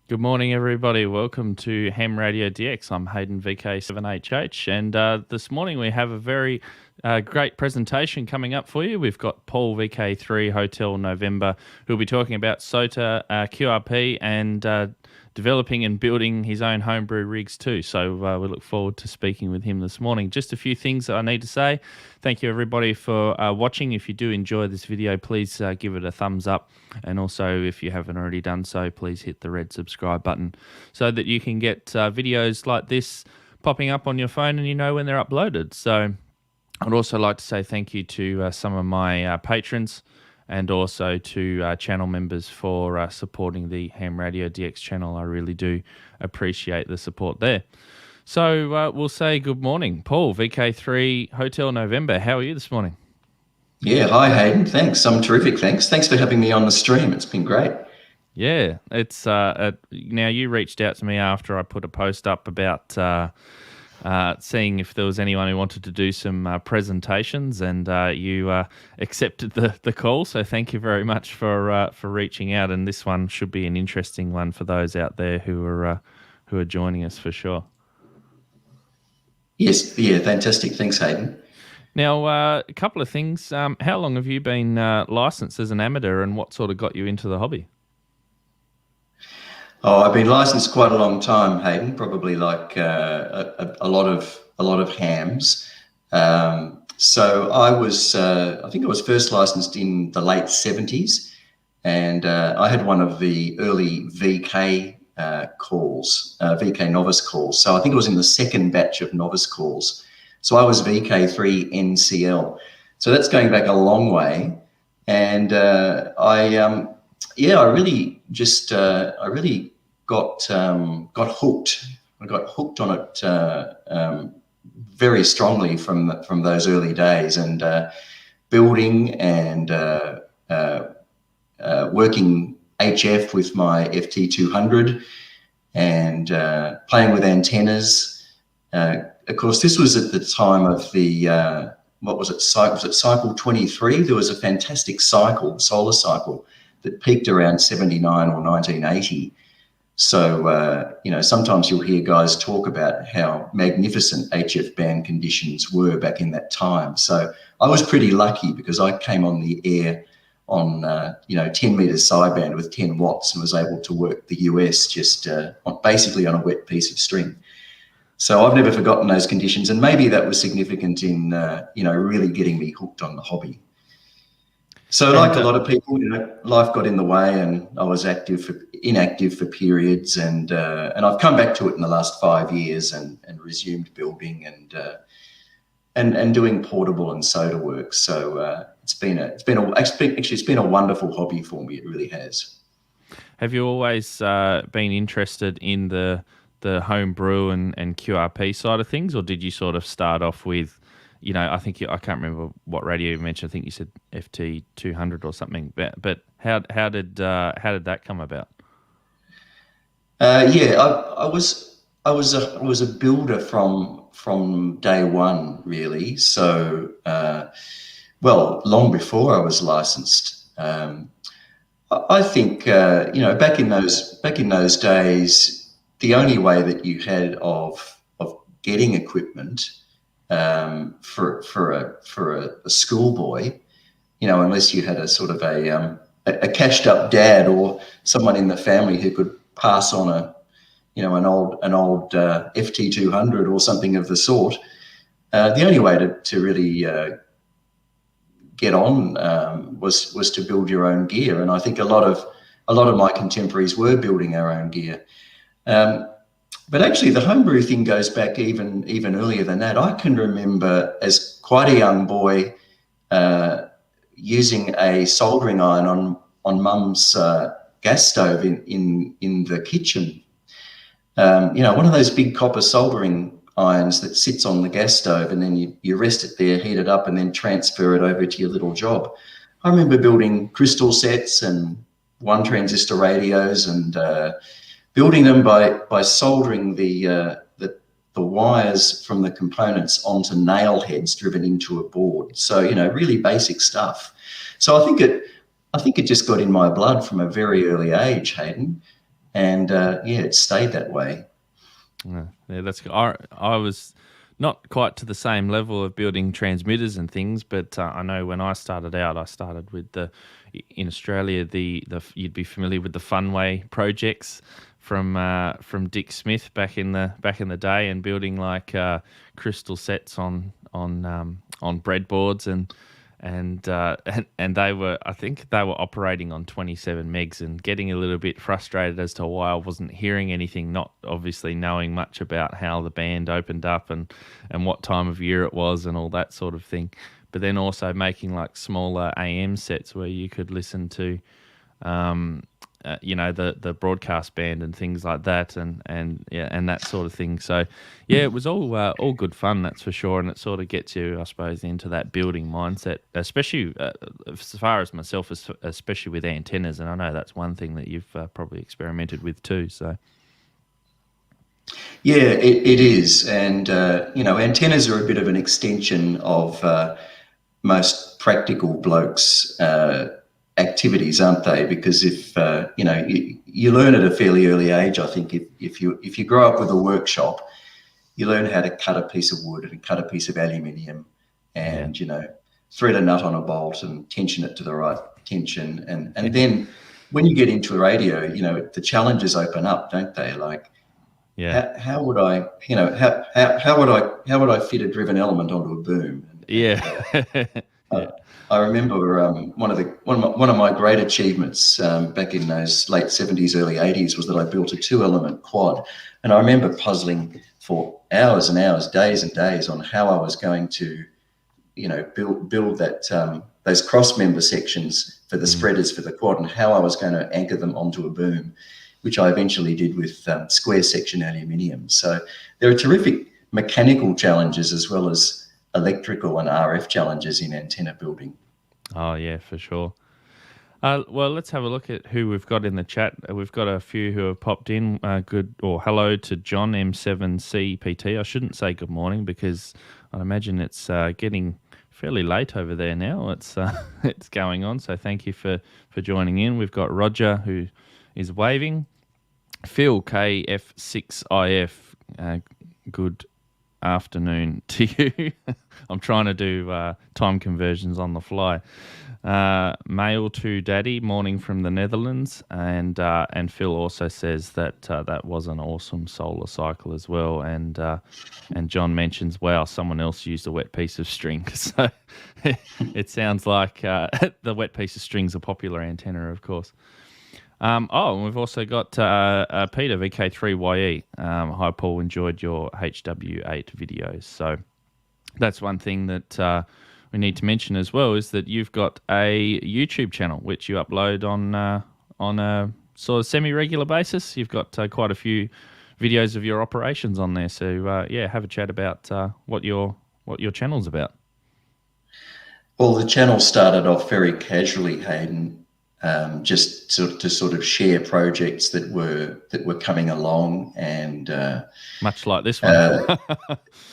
Good morning, everybody. Welcome to Ham Radio DX. I'm Hayden VK3HN, and this morning we have a very great presentation coming up for you. We've got Paul VK3 Hotel November, who'll be talking about SOTA, QRP, and developing and building his own homebrew rigs too. So we look forward to speaking with him this morning. Just a few things that I need to say. Thank you, everybody, for watching. If you do enjoy this video, please give it a thumbs up. And also, if you haven't already done so, please hit the red subscribe button so that you can get videos like this popping up on your phone and you know when they're uploaded. So I'd also like to say thank you to some of my patrons and also to channel members for supporting the Ham Radio DX channel. I really do appreciate the support there. So we'll say good morning. Paul, VK3 Hotel November, how are you this morning? Yeah, hi Hayden. Thanks. I'm terrific. Thanks for having me on the stream. It's been great. Yeah, it's now you reached out to me after I put a post up about seeing if there was anyone who wanted to do some presentations, and you accepted the call. So thank you very much for reaching out. And this one should be an interesting one for those out there who are joining us for sure. Yes, yeah, fantastic. Thanks, Hayden. Now, a couple of things. How long have you been licensed as an amateur, and what sort of got you into the hobby? Oh, I've been licensed quite a long time, Hayden. Probably like a lot of hams. So I think I was first licensed in the late 70s, and I had one of the early VK calls, VK novice calls. So I think it was in the second batch of novice calls. So I was VK3NCL. So that's going back a long way. And I really got hooked. I got hooked on it very strongly from those early days, and building and working HF with my FT200 and playing with antennas. Of course, this was at the time of the, was it cycle 23? There was a fantastic cycle, solar cycle, that peaked around 79 or 1980. So, sometimes you'll hear guys talk about how magnificent HF band conditions were back in that time. So I was pretty lucky because I came on the air on, 10 meters sideband with 10 watts and was able to work the US just basically on a wet piece of string. So I've never forgotten those conditions, and maybe that was significant in, really getting me hooked on the hobby. So like a lot of people, life got in the way, and I was inactive for periods, and I've come back to it in the last 5 years and resumed building and doing portable and SOTA work. So it's been a wonderful hobby for me. It really has. Have you always been interested in the homebrew and QRP side of things, or did you sort of start off with, I think I can't remember what radio you mentioned. I think you said FT200 or something. But how did that come about? I was a builder from day one, really. So long before I was licensed. I think back in those days, the only way that you had of getting equipment for a schoolboy, unless you had a sort of a cashed up dad or someone in the family who could pass on an old FT200 or something of the sort, the only way to really get on was to build your own gear. And I think a lot of my contemporaries were building our own gear. But actually, the homebrew thing goes back even earlier than that. I can remember as quite a young boy using a soldering iron on Mum's gas stove in the kitchen. One of those big copper soldering irons that sits on the gas stove, and then you rest it there, heat it up, and then transfer it over to your little job. I remember building crystal sets and one transistor radios and building them by soldering the wires from the components onto nail heads driven into a board. So, really basic stuff. So I think it just got in my blood from a very early age, Hayden. and it stayed that way. Yeah, that's good. I was not quite to the same level of building transmitters and things, but I know when I started out, I started with in Australia the you'd be familiar with the Funway projects from Dick Smith back in the day, and building like crystal sets on breadboards and they were, I think they were operating on 27 megs, and getting a little bit frustrated as to why I wasn't hearing anything, not obviously knowing much about how the band opened up and what time of year it was and all that sort of thing. But then also making like smaller AM sets where you could listen to the broadcast band and things like that, and that sort of thing. So yeah, it was all good fun, that's for sure, and it sort of gets you, I suppose, into that building mindset, especially as far as myself, especially with antennas. And I know that's one thing that you've probably experimented with too. So yeah, it is, and antennas are a bit of an extension of most practical blokes' activities, aren't they? Because if you learn at a fairly early age, I think if you grow up with a workshop, you learn how to cut a piece of wood and cut a piece of aluminium, and thread a nut on a bolt and tension it to the right tension, and then when you get into a radio, the challenges open up, don't they? Like, how would I fit a driven element onto a boom? I remember one of my great achievements back in those late 70s, early 80s was that I built a 2-element quad, and I remember puzzling for hours and hours, days and days, on how I was going to, build that those cross member sections for the spreaders for the quad, and how I was going to anchor them onto a boom, which I eventually did with square section aluminium. So there are terrific mechanical challenges as well as electrical and RF challenges in antenna building. Oh yeah, for sure. Well, let's have a look at who we've got in the chat. We've got a few who have popped in. Good or hello to John M7CPT. I shouldn't say good morning because I imagine it's getting fairly late over there now. It's it's going on. So thank you for joining in. We've got Roger who is waving. Phil KF6IF. Good afternoon to you. I'm trying to do time conversions on the fly. Mail to Daddy, morning from the Netherlands, and Phil also says that that was an awesome solar cycle as well, and John mentions, wow, someone else used a wet piece of string. So it sounds like the wet piece of string's a popular antenna, of course. And we've also got Peter VK3HN. Hi, Paul. Enjoyed your HW8 videos. So that's one thing that we need to mention as well, is that you've got a YouTube channel which you upload on a sort of semi-regular basis. You've got quite a few videos of your operations on there. So have a chat about what your channel's about. Well, the channel started off very casually, Hayden. Just to sort of share projects that were coming along, and much like this one.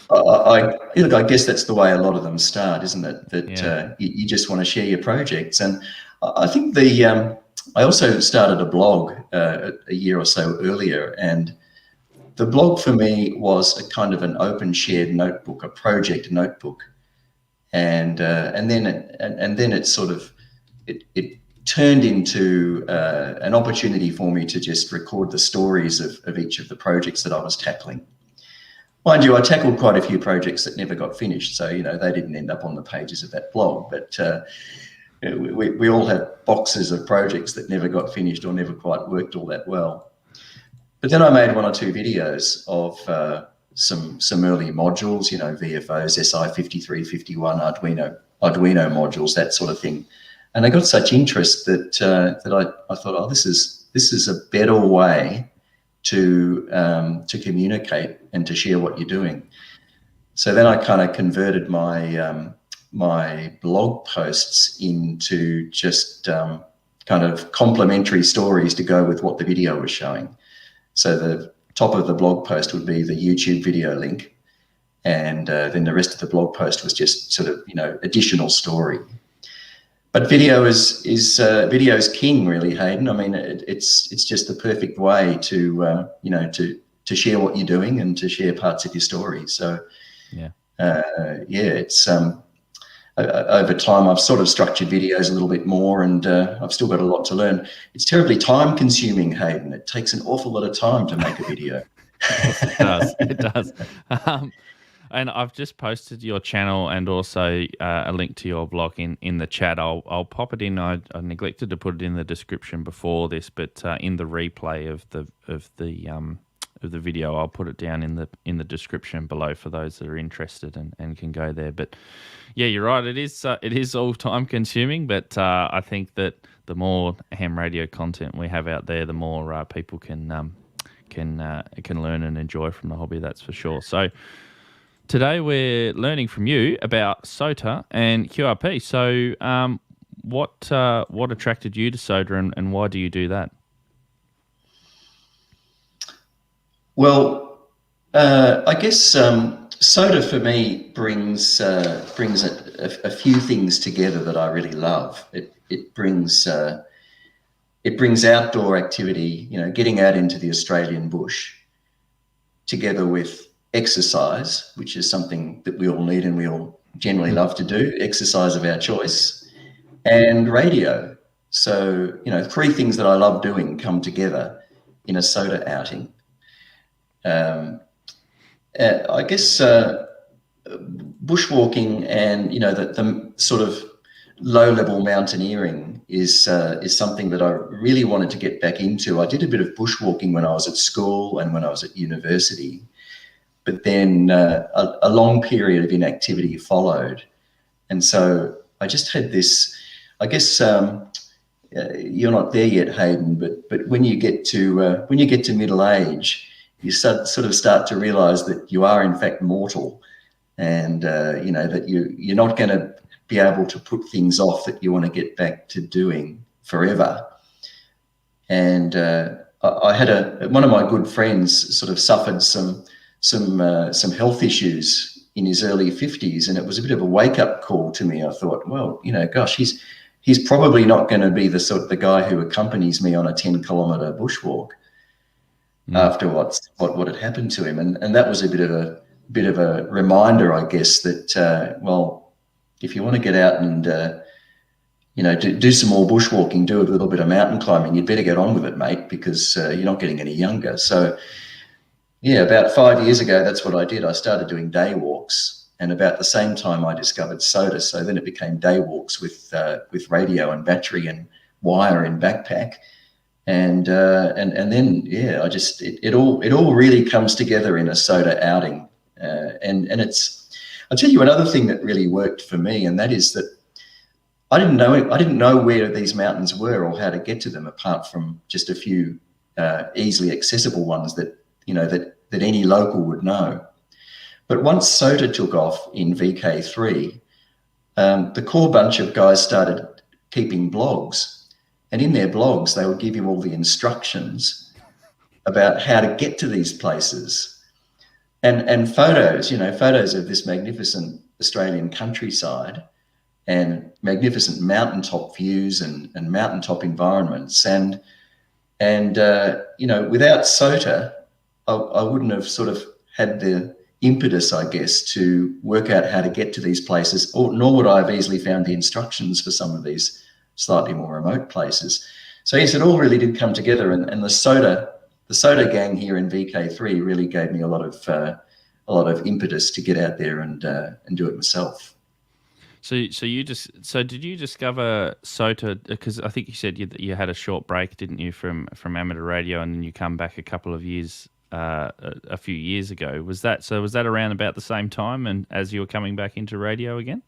I guess that's the way a lot of them start, isn't it? That you just want to share your projects, and I think I also started a blog a year or so earlier, and the blog for me was a kind of an open shared notebook, a project notebook, and then it sort of it turned into an opportunity for me to just record the stories of each of the projects that I was tackling. Mind you, I tackled quite a few projects that never got finished, so they didn't end up on the pages of that blog, but we all have boxes of projects that never got finished or never quite worked all that well. But then I made 1 or 2 videos of some early modules, VFOs, SI5351, Arduino modules, that sort of thing. And I got such interest that I thought, oh, this is a better way to communicate and to share what you're doing. So then I kind of converted my my blog posts into just kind of complimentary stories to go with what the video was showing. So the top of the blog post would be the YouTube video link, and then the rest of the blog post was just sort of additional story. But video is king, really, Hayden. I mean, it's just the perfect way to to share what you're doing and to share parts of your story. So Yeah. It's over time I've sort of structured videos a little bit more, and I've still got a lot to learn. It's terribly time consuming, Hayden. It takes an awful lot of time to make a video. Yes, it does. It does. And I've just posted your channel and also a link to your blog in the chat. I'll pop it in. I neglected to put it in the description before this, but in the replay of the video, I'll put it down in the description below for those that are interested and can go there. But yeah, you're right. It is all time consuming, but I think that the more ham radio content we have out there, the more people can learn and enjoy from the hobby. That's for sure. So today we're learning from you about SOTA and QRP. So what attracted you to SOTA, and why do you do that? Well, I guess SOTA for me brings a few things together that I really love. It brings outdoor activity, getting out into the Australian bush, together with exercise, which is something that we all need and we all generally love to do, exercise of our choice, and radio. So, three things that I love doing come together in a SOTA outing. I guess bushwalking and, the sort of low-level mountaineering is something that I really wanted to get back into. I did a bit of bushwalking when I was at school and when I was at university, but then a long period of inactivity followed. And so I just had this, I guess, you're not there yet, Hayden, but when you get to middle age, you sort of start to realize that you are in fact mortal, and that you're not going to be able to put things off that you want to get back to doing forever. And I had one of my good friends sort of suffered some health issues in his early 50s, and it was a bit of a wake-up call to me. I thought, well, gosh, he's probably not going to be the guy who accompanies me on a 10-kilometer bushwalk after what had happened to him, and that was a bit of a reminder, I guess, that well, if you want to get out and do some more bushwalking, do a little bit of mountain climbing, you'd better get on with it, mate, because you're not getting any younger. So yeah, about 5 years ago, that's what I did. I started doing day walks, and about the same time I discovered SOTA. So then it became day walks with radio and battery and wire and backpack. And then, yeah, it all really comes together in a SOTA outing. And I'll tell you another thing that really worked for me, and that is that I didn't know where these mountains were or how to get to them, apart from just a few easily accessible ones that any local would know. But once SOTA took off in VK3, the core bunch of guys started keeping blogs. And in their blogs, they would give you all the instructions about how to get to these places, and photos of this magnificent Australian countryside and magnificent mountaintop views and mountaintop environments. And without SOTA, I wouldn't have sort of had the impetus, I guess, to work out how to get to these places, nor would I have easily found the instructions for some of these slightly more remote places. So yes, it all really did come together, and the SOTA gang here in VK3 really gave me a lot of impetus to get out there and do it myself. So did you discover SOTA? Because I think you said you had a short break, didn't you, from amateur radio, and then you come back a couple of years, a few years ago. Was that around about the same time, and as you were coming back into radio again?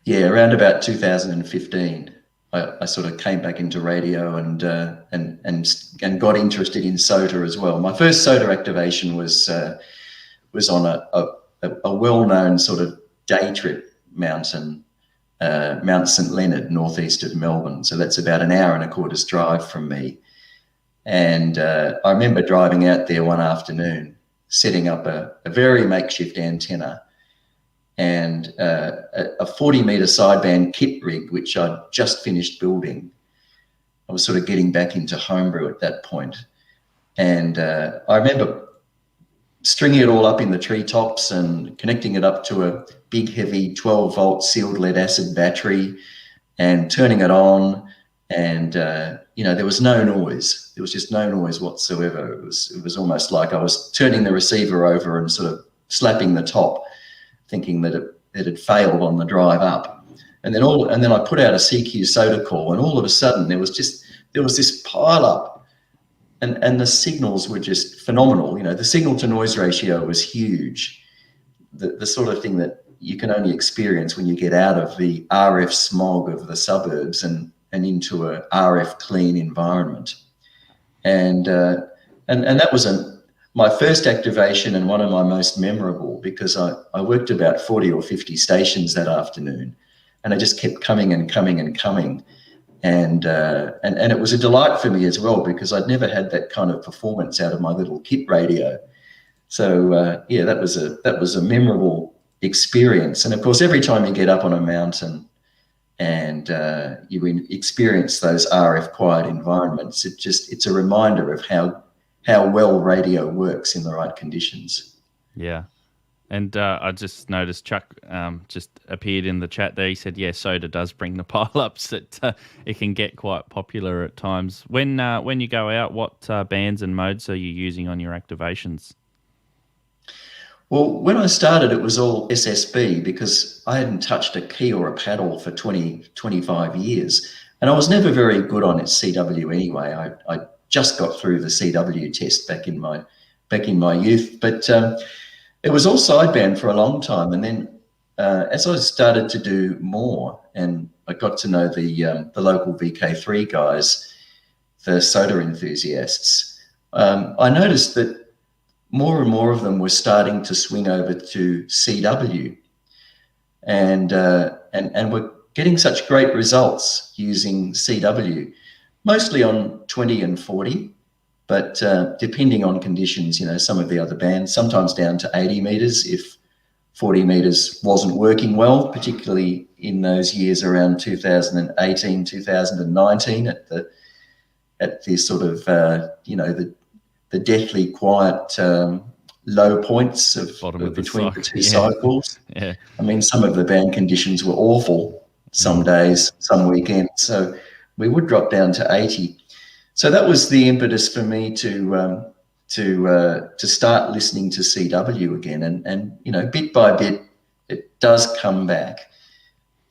Yeah, around about 2015, I sort of came back into radio and got interested in SOTA as well. My first SOTA activation was on a well-known sort of day trip mountain, Mount St Leonard, northeast of Melbourne. So that's about an hour and a quarter's drive from me. And I remember driving out there one afternoon, setting up a very makeshift antenna, and a 40-meter sideband kit rig, which I'd just finished building. I was sort of getting back into homebrew at that point. And I remember stringing it all up in the treetops and connecting it up to a big, heavy 12-volt sealed lead acid battery and turning it on. And, there was no noise. There was just no noise whatsoever. It was almost like I was turning the receiver over and sort of slapping the top, thinking that it had failed on the drive up. And then I put out a CQ SOTA call, and all of a sudden there was this pile up, and the signals were just phenomenal. The signal to noise ratio was huge. The sort of thing that you can only experience when you get out of the RF smog of the suburbs and into a RF clean environment. And that was my first activation and one of my most memorable, because I worked about 40 or 50 stations that afternoon, and I just kept coming and coming and coming. And it was a delight for me as well, because I'd never had that kind of performance out of my little kit radio. So that was a memorable experience. And of course, every time you get up on a mountain and you experience those RF quiet environments, it's a reminder of how well radio works in the right conditions. Yeah. And I just noticed Chuck just appeared in the chat there. He said, yeah, SOTA does bring the pile-ups. That it can get quite popular at times. When you go out, what bands and modes are you using on your activations? Well, when I started, it was all SSB, because I hadn't touched a key or a paddle for 25 years. And I was never very good on its CW anyway. I just got through the CW test back in my youth. But it was all sideband for a long time. And then as I started to do more, and I got to know the local VK3 guys, the SOTA enthusiasts, I noticed that more and more of them were starting to swing over to CW, and were getting such great results using CW, mostly on 20 and 40, but depending on conditions, some of the other bands, sometimes down to 80 meters if 40 meters wasn't working well, particularly in those years around 2018, 2019 at the sort of, the deathly quiet low points of between the two cycles. Yeah. I mean, some of the band conditions were awful some days, some weekends. So we would drop down to 80. So that was the impetus for me to start listening to CW again. And bit by bit, it does come back.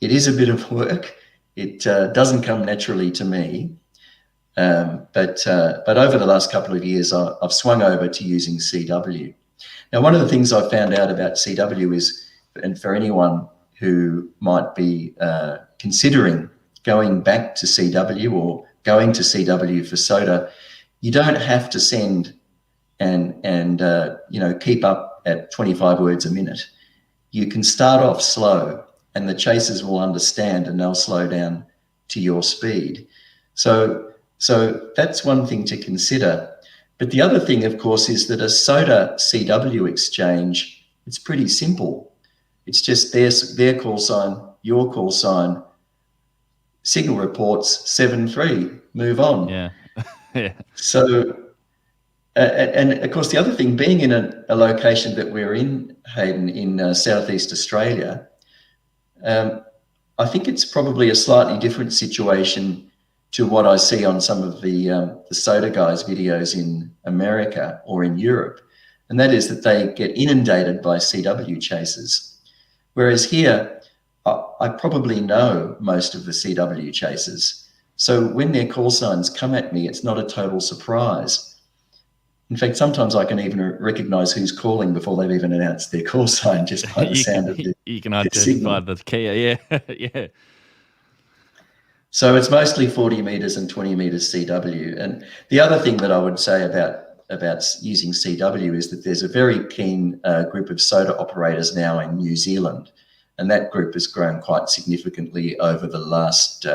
It is a bit of work. It doesn't come naturally to me. But over the last couple of years, I've swung over to using CW. Now, one of the things I found out about CW is, and for anyone who might be considering going back to CW or going to CW for SOTA, you don't have to send and keep up at 25 words a minute. You can start off slow, and the chasers will understand, and they'll slow down to your speed. So that's one thing to consider. But the other thing, of course, is that a SOTA CW exchange, it's pretty simple. It's just their call sign, your call sign, signal reports 7-3, move on. Yeah. Yeah. So, and of course, the other thing, being in a location that we're in, Hayden, in Southeast Australia, I think it's probably a slightly different situation to what I see on some of the SOTA guys' videos in America or in Europe. And that is that they get inundated by CW chasers. Whereas here, I probably know most of the CW chasers. So when their call signs come at me, it's not a total surprise. In fact, sometimes I can even recognize who's calling before they've even announced their call sign, just by the sound of the You can identify the key, yeah. Yeah. So it's mostly 40 meters and 20 meters CW. And the other thing that I would say about using CW is that there's a very keen group of SOTA operators now in New Zealand, and that group has grown quite significantly over the last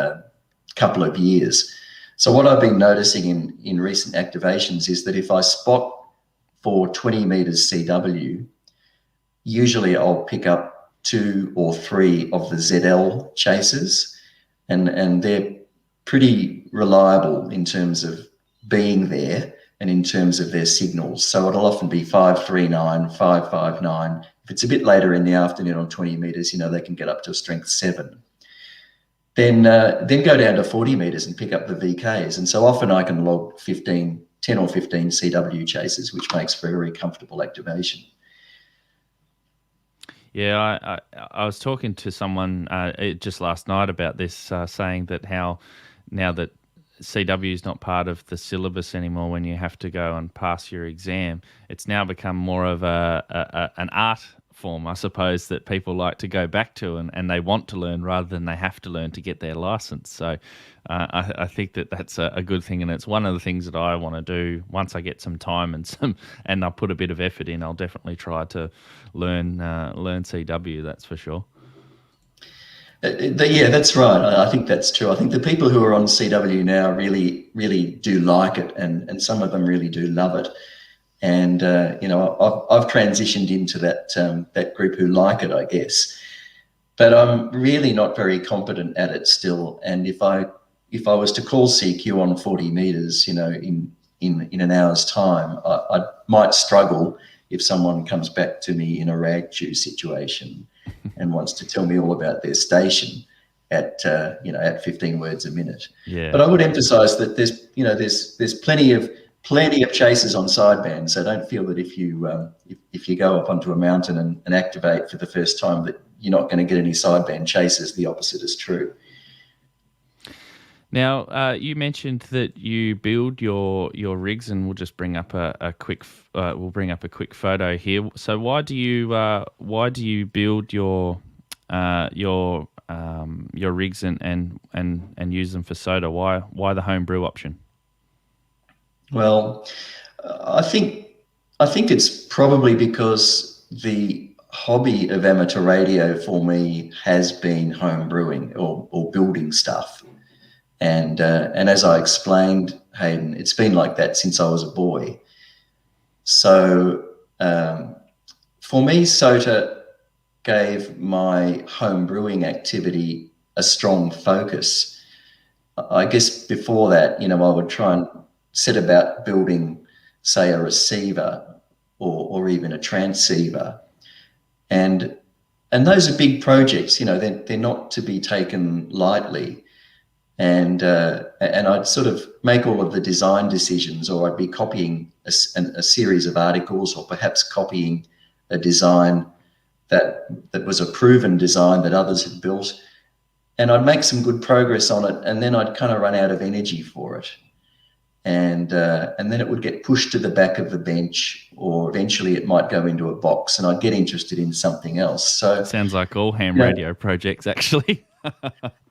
couple of years. So what I've been noticing in recent activations is that if I spot for 20 meters CW, usually I'll pick up 2 or 3 of the ZL chasers, and they're pretty reliable in terms of being there and in terms of their signals. So it'll often be 539, 559. If it's a bit later in the afternoon on 20 meters, they can get up to a strength 7. Then go down to 40 meters and pick up the VKs. And so often I can log 10 or 15 CW chases, which makes for a very comfortable activation. Yeah, I was talking to someone just last night about this, saying that how now that CW is not part of the syllabus anymore when you have to go and pass your exam, it's now become more of an art form, I suppose, that people like to go back to and they want to learn rather than they have to learn to get their license. So I think that's a good thing, and it's one of the things that I want to do once I get some time and I'll put a bit of effort in. I'll definitely try to learn CW. That's for sure. Yeah, that's right. I think that's true. I think the people who are on CW now really, really do like it, and some of them really do love it. And I've transitioned into that group who like it, I guess. But I'm really not very competent at it still. And if I was to call CQ on 40 meters, in an hour's time, I might struggle if someone comes back to me in a rag chew situation and wants to tell me all about their station at 15 words a minute. Yeah. But I would emphasise that there's plenty of chasers on sideband, so don't feel that if you go up onto a mountain and activate for the first time that you're not going to get any sideband chasers. The opposite is true. Now, you mentioned that you build your rigs, and we'll just bring up a quick photo here. So why do you build your rigs and use them for SOTA? Why the homebrew option? Well, I think it's probably because the hobby of amateur radio for me has been home brewing or building stuff. And as I explained, Hayden, it's been like that since I was a boy. So for me, SOTA gave my home brewing activity a strong focus. I guess before that, I would try and set about building, say, a receiver or even a transceiver. And those are big projects, they're not to be taken lightly. And I'd sort of make all of the design decisions, or I'd be copying a series of articles, or perhaps copying a design that was a proven design that others had built. And I'd make some good progress on it, and then I'd kind of run out of energy for it. And then it would get pushed to the back of the bench, or eventually it might go into a box, and I'd get interested in something else. So sounds like all ham radio projects, actually.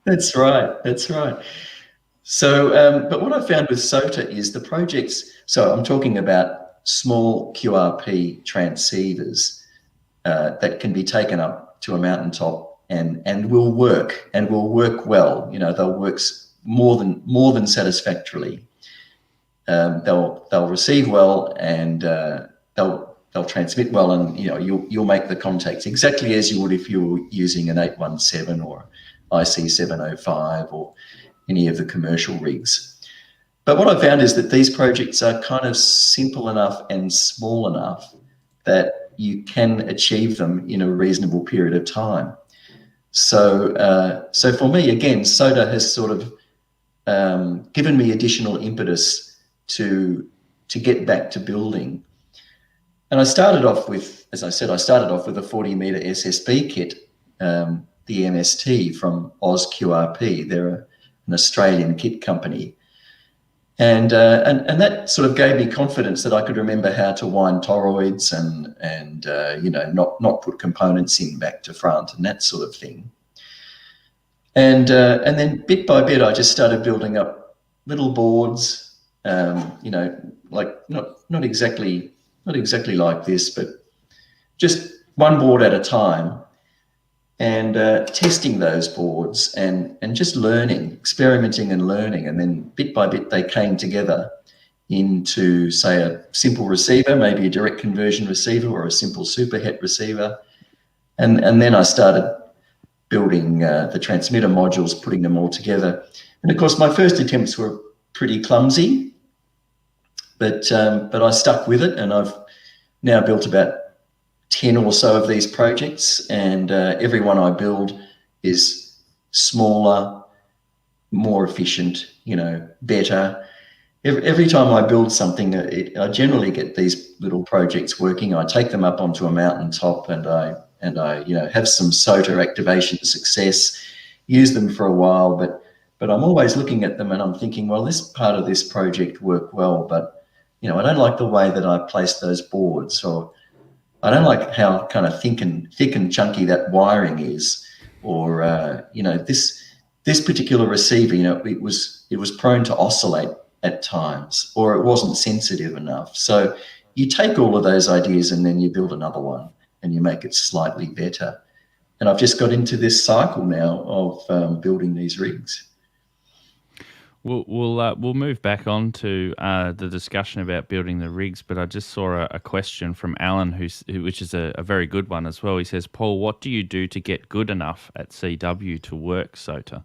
That's right. So, but what I found with SOTA is the projects. So I'm talking about small QRP transceivers that can be taken up to a mountaintop and will work well. They'll work more than satisfactorily. They'll receive well, and they'll transmit well, and you'll make the contacts exactly as you would if you were using an 817 or IC705 or any of the commercial rigs. But what I found is that these projects are kind of simple enough and small enough that you can achieve them in a reasonable period of time. So for me, again, SOTA has sort of given me additional impetus to get back to building. And I started off with, as I said, a 40-meter SSB kit, the MST from QRP. They're an Australian kit company. And that sort of gave me confidence that I could remember how to wind toroids and not put components in back to front and that sort of thing. And then bit by bit, I just started building up little boards, like not exactly like this, but just one board at a time, and testing those boards and just learning, experimenting and learning. And then bit by bit, they came together into, say, a simple receiver, maybe a direct conversion receiver or a simple superhet receiver. And then I started building the transmitter modules, putting them all together. And of course, my first attempts were pretty clumsy, but I stuck with it, and I've now built about 10 or so of these projects, and every one I build is smaller, more efficient, better. Every time I build something, I generally get these little projects working. I take them up onto a mountaintop, and I have some SOTA activation success, use them for a while, but I'm always looking at them and I'm thinking, well, this part of this project worked well, but I don't like the way that I placed those boards, or I don't like how kind of thick and chunky that wiring is, or this particular receiver, it was prone to oscillate at times, or it wasn't sensitive enough. So you take all of those ideas and then you build another one and you make it slightly better. And I've just got into this cycle now of building these rigs. We'll move back on to the discussion about building the rigs, but I just saw a question from Alan, which is a very good one as well. He says, Paul, what do you do to get good enough at CW to work SOTA?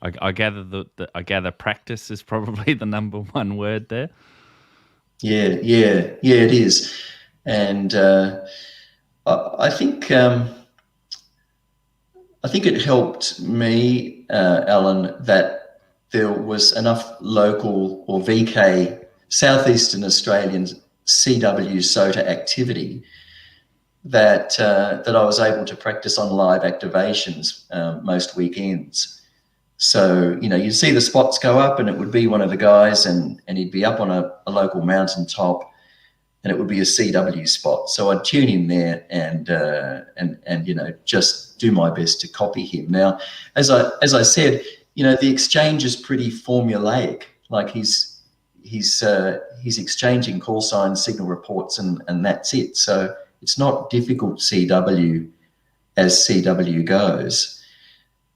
I gather practice is probably the number one word there. Yeah, it is, and I think it helped me, Alan, that there was enough local or VK Southeastern Australian CW SOTA activity that I was able to practice on live activations most weekends. So, you'd see the spots go up and it would be one of the guys, and he'd be up on a local mountaintop, and it would be a CW spot. So I'd tune in there and just do my best to copy him. Now, as I said, the exchange is pretty formulaic. Like he's exchanging call signs, signal reports, and that's it. So it's not difficult CW as CW goes.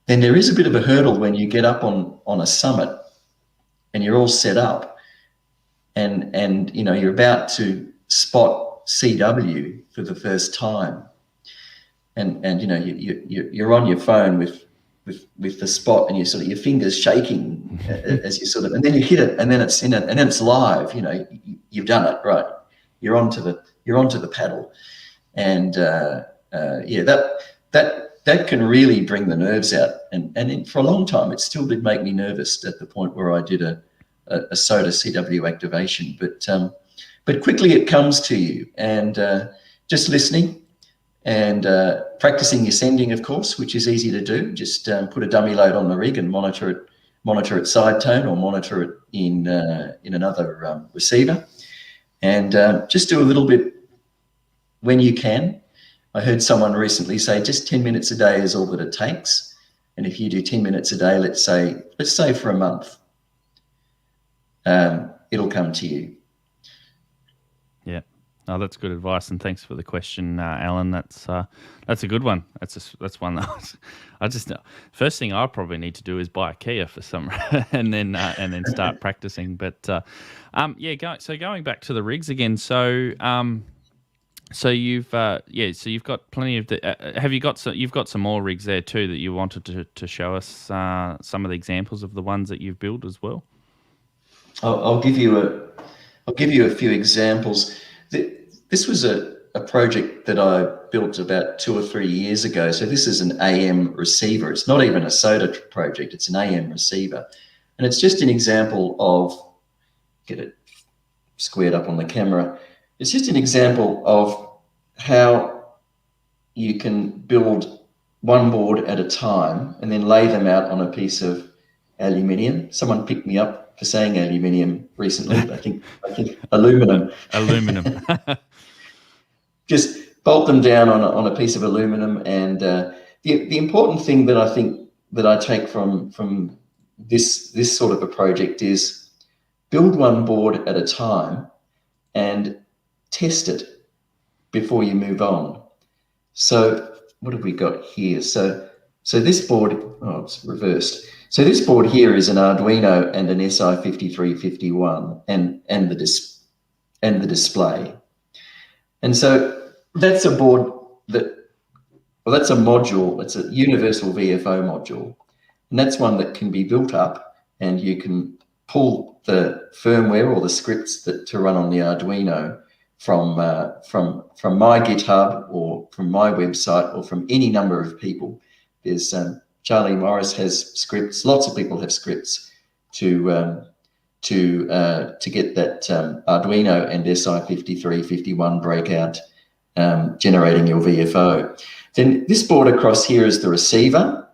Then there is a bit of a hurdle when you get up on a summit and you're all set up, and you're about to spot CW for the first time, and you're on your phone with the spot, and your fingers shaking as you and then you hit it, and then it's in it, and then it's live. You've done it right. You're onto the paddle, and that can really bring the nerves out. And for a long time, it still did make me nervous at the point where I did a SOTA CW activation. But quickly it comes to you, and just listening and practicing your sending, of course, which is easy to do. Just put a dummy load on the rig and monitor it side tone, or monitor it in another receiver, and just do a little bit when you can. I heard someone recently say just 10 minutes a day is all that it takes. And if you do 10 minutes a day, let's say for a month, it'll come to you. Yeah. No, that's good advice, and thanks for the question, Alan. That's a good one. That's one that I just first thing I probably need to do is buy a Kia for some, and then start practicing. But going back to the rigs again. So you've got plenty of the. You've got some more rigs there too that you wanted to show us some of the examples of the ones that you've built as well. I'll give you a few examples. This was a project that I built about 2 or 3 years ago. So this is an AM receiver. It's not even a SOTA project. It's an AM receiver, and it's just an example of, get it squared up on the camera. It's just an example of how you can build one board at a time and then lay them out on a piece of aluminium. Someone picked me up for saying aluminium recently. I think aluminum. Aluminum. Just bolt them down on a piece of aluminum. And the important thing that I think that I take from this sort of a project is build one board at a time and test it before you move on. So what have we got here? So this board, it's reversed. So this board here is an Arduino and an SI5351 and the display. And so that's a board that Well, that's a module. It's a universal VFO module, and that's one that can be built up, and you can pull the firmware or the scripts to run on the Arduino from my GitHub or from my website or from any number of people. There's Charlie Morris has scripts. Lots of people have scripts to get that Arduino and SI5351 breakout generating your VFO. Then this board across here is the receiver,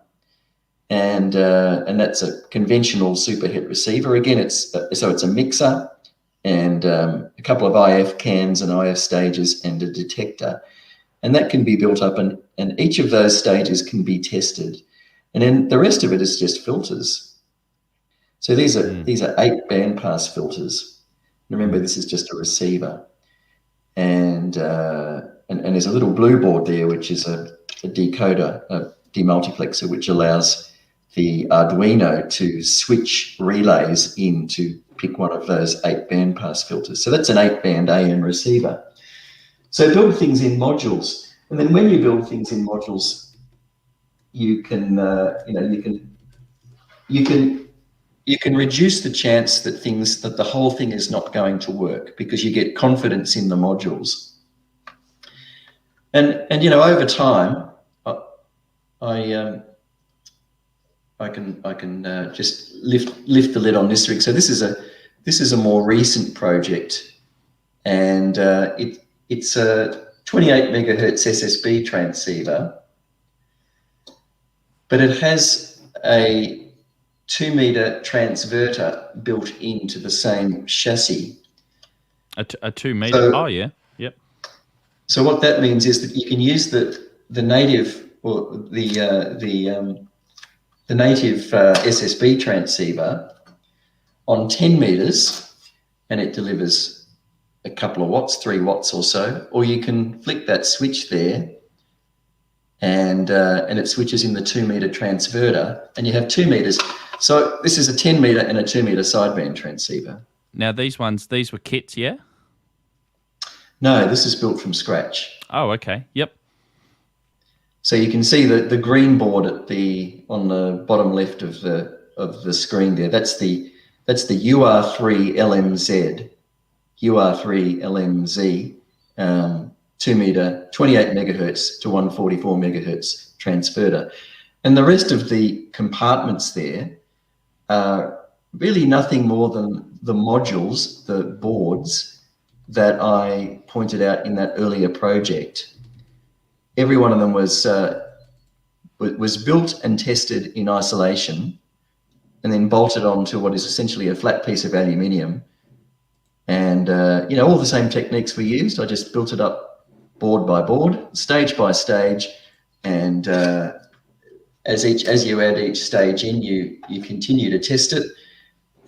and that's a conventional superhet receiver. Again, it's a mixer and a couple of IF cans and IF stages and a detector, and that can be built up, and each of those stages can be tested, and then the rest of it is just filters. So these are 8 bandpass filters. Remember, this is just a receiver, and there's a little blue board there, which is a decoder, a demultiplexer, which allows the Arduino to switch relays in to pick one of those 8 bandpass filters. So that's an 8-band AM receiver. So build things in modules, and then when you build things in modules, you can reduce the chance that the whole thing is not going to work, because you get confidence in the modules. And over time, I can just lift the lid on this rig. So this is a more recent project, and it's a 28 megahertz SSB transceiver, but it has a 2-meter transverter built into the same chassis. A 2-meter. Oh yeah, yep. So what that means is that you can use the native or the native SSB transceiver on 10 meters, and it delivers a couple of watts, 3 watts or so, or you can flick that switch there, and it switches in the 2-meter transverter, and you have 2 meters. So this is a 10 meter and a 2-meter sideband transceiver. Now these were kits, yeah? No, this is built from scratch. Oh, okay. Yep. So you can see the green board on the bottom left of the screen there. That's the UR3LMZ, UR3LMZ 2-meter, 28 megahertz to 144 megahertz transverter, and the rest of the compartments there are really nothing more than the modules, the boards that I pointed out in that earlier project. Every one of them was built and tested in isolation, and then bolted onto what is essentially a flat piece of aluminium. And all the same techniques we used. I just built it up board by board, stage by stage, and as you add each stage in, you continue to test it,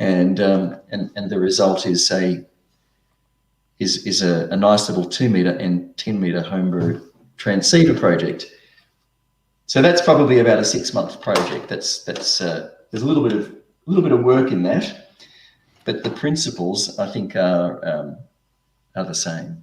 and the result is a nice little 2-meter and 10-meter homebrew transceiver project. So that's probably about a 6-month project. There's a little bit of work in that, but the principles, I think, are the same.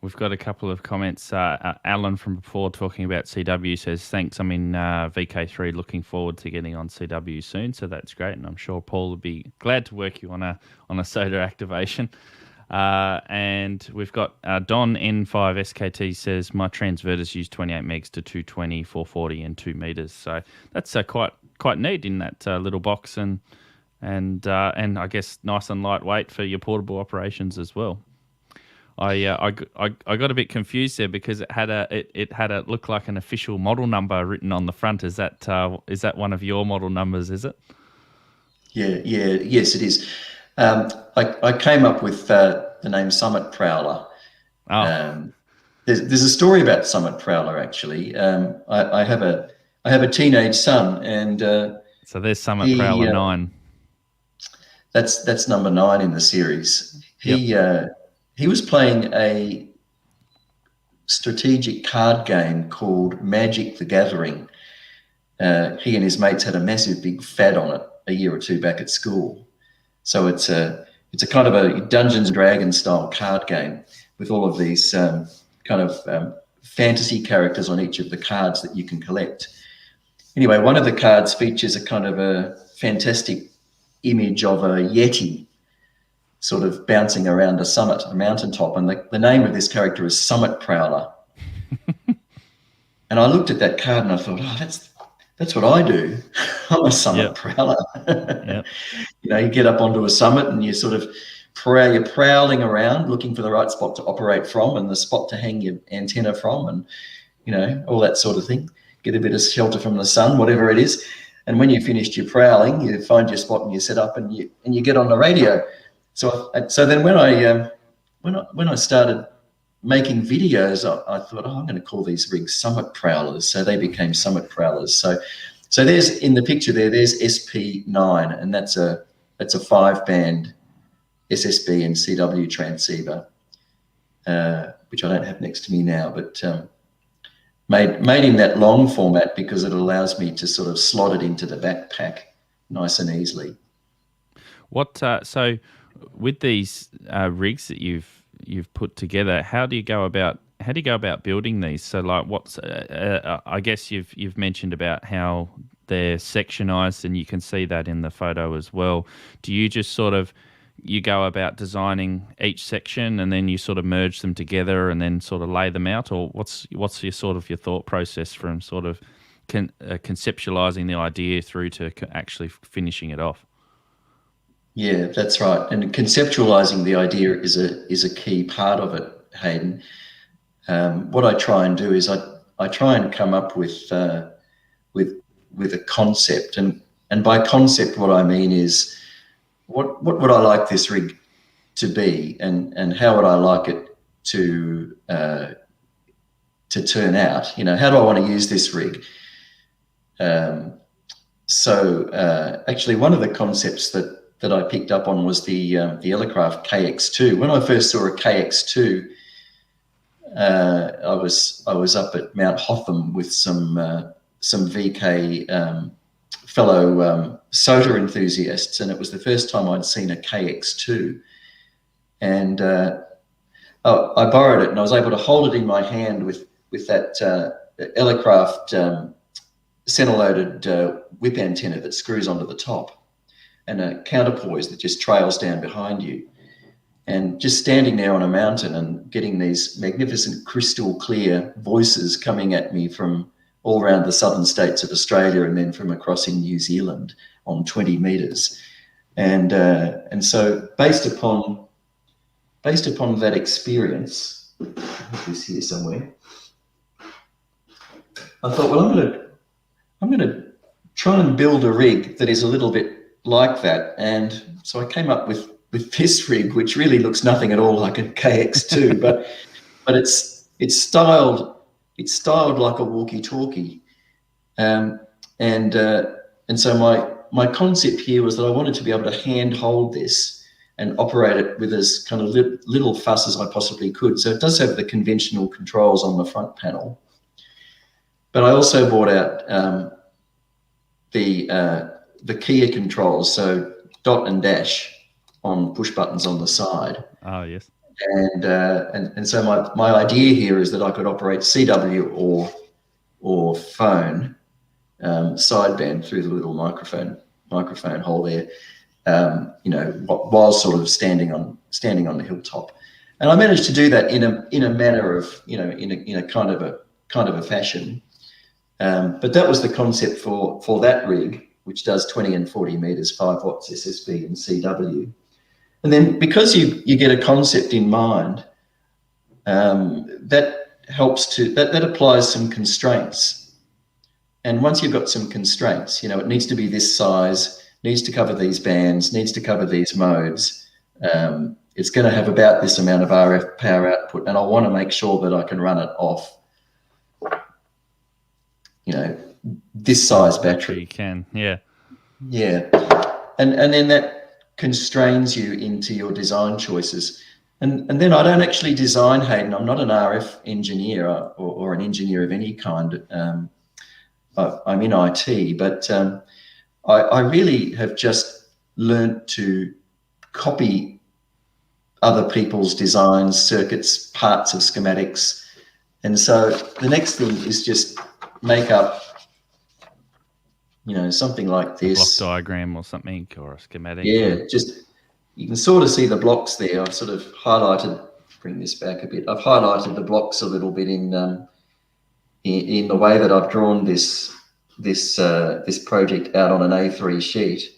We've got a couple of comments. Alan from before talking about CW says, thanks, I'm in VK3, looking forward to getting on CW soon. So that's great, and I'm sure Paul would be glad to work you on a SOTA activation. And we've got Don N5SKT says, my transverters use 28 megs to 220, 440 and 2 meters. So that's quite neat in that little box, and I guess nice and lightweight for your portable operations as well. I got a bit confused there because it had a look like an official model number written on the front. Is that one of your model numbers? Is it? Yes, it is. I came up with the name Summit Prowler. Oh. There's a story about Summit Prowler actually. I have a teenage son, and so there's Summit Prowler 9. That's number 9 in the series. Yep. He was playing a strategic card game called Magic the Gathering. He and his mates had a massive big fad on it a year or two back at school. So it's a kind of a Dungeons and Dragons style card game with all of these kind of fantasy characters on each of the cards that you can collect. Anyway, one of the cards features a kind of a fantastic image of a Yeti sort of bouncing around a mountaintop, and the name of this character is Summit Prowler. And I looked at that card and I thought, oh, that's what I do. I'm a summit prowler. Yep. You know, you get up onto a summit and you sort of you're prowling around looking for the right spot to operate from and the spot to hang your antenna from, and, you know, all that sort of thing. Get a bit of shelter from the sun, whatever it is. And when you finished your prowling, you find your spot and you set up and you get on the radio. So then when I started making videos, I thought, oh, I'm going to call these rigs Summit Prowlers. So they became Summit Prowlers. So there's, in the picture there's SP9, and that's a 5-band SSB and CW transceiver, which I don't have next to me now, but made in that long format because it allows me to sort of slot it into the backpack nice and easily. So with these rigs that you've put together, how do you go about building these? So, like, what's I guess you've mentioned about how they're sectionized, and you can see that in the photo as well. Do you just sort of go about designing each section and then you sort of merge them together and then sort of lay them out, or what's your thought process from sort of conceptualizing the idea through to actually finishing it off? Yeah, that's right. And conceptualizing the idea is a key part of it, Hayden. What I try and do is I try and come up with a concept, and by concept what I mean is what would I like this rig to be, and how would I like it to turn out? You know, how do I want to use this rig? Actually, one of the concepts that I picked up on was the Elecraft KX2. When I first saw a KX2, I was up at Mount Hotham with some VK fellow SOTA enthusiasts, and it was the first time I'd seen a KX2. And I borrowed it, and I was able to hold it in my hand with that Elecraft center-loaded whip antenna that screws onto the top, and a counterpoise that just trails down behind you. And just standing there on a mountain and getting these magnificent crystal clear voices coming at me from all around the southern states of Australia and then from across in New Zealand on 20 meters. And so based upon that experience, I have this here somewhere, I thought, well, I'm gonna try and build a rig that is a little bit like that. And so I came up with this rig, which really looks nothing at all like a KX2, but it's styled like a walkie-talkie. And so my concept here was that I wanted to be able to hand hold this and operate it with as kind of little fuss as I possibly could. So it does have the conventional controls on the front panel, but I also brought out the keyer controls, so dot and dash on push buttons on the side. Oh, yes. And so my idea here is that I could operate CW or phone sideband through the little microphone hole there, you know, while sort of standing on the hilltop. And I managed to do that in a manner of, you know, in a kind of a fashion. But that was the concept for that rig, which does 20 and 40 meters, 5 watts SSB and CW. And then because you get a concept in mind, that helps that applies some constraints. And once you've got some constraints, you know, it needs to be this size, needs to cover these bands, needs to cover these modes. It's going to have about this amount of RF power output, and I want to make sure that I can run it off, you know, this size battery. You can, yeah. Yeah. And then that constrains you into your design choices. And then I don't actually design, Hayden. I'm not an RF engineer or an engineer of any kind. I'm in IT, but I really have just learnt to copy other people's designs, circuits, parts of schematics, And so the next thing is just make up, something like this. Block diagram or something, or a schematic. Yeah, just you can sort of see the blocks there. I've sort of highlighted. Bring this back a bit. I've highlighted the blocks a little bit in the way that I've drawn this project out on an A3 sheet.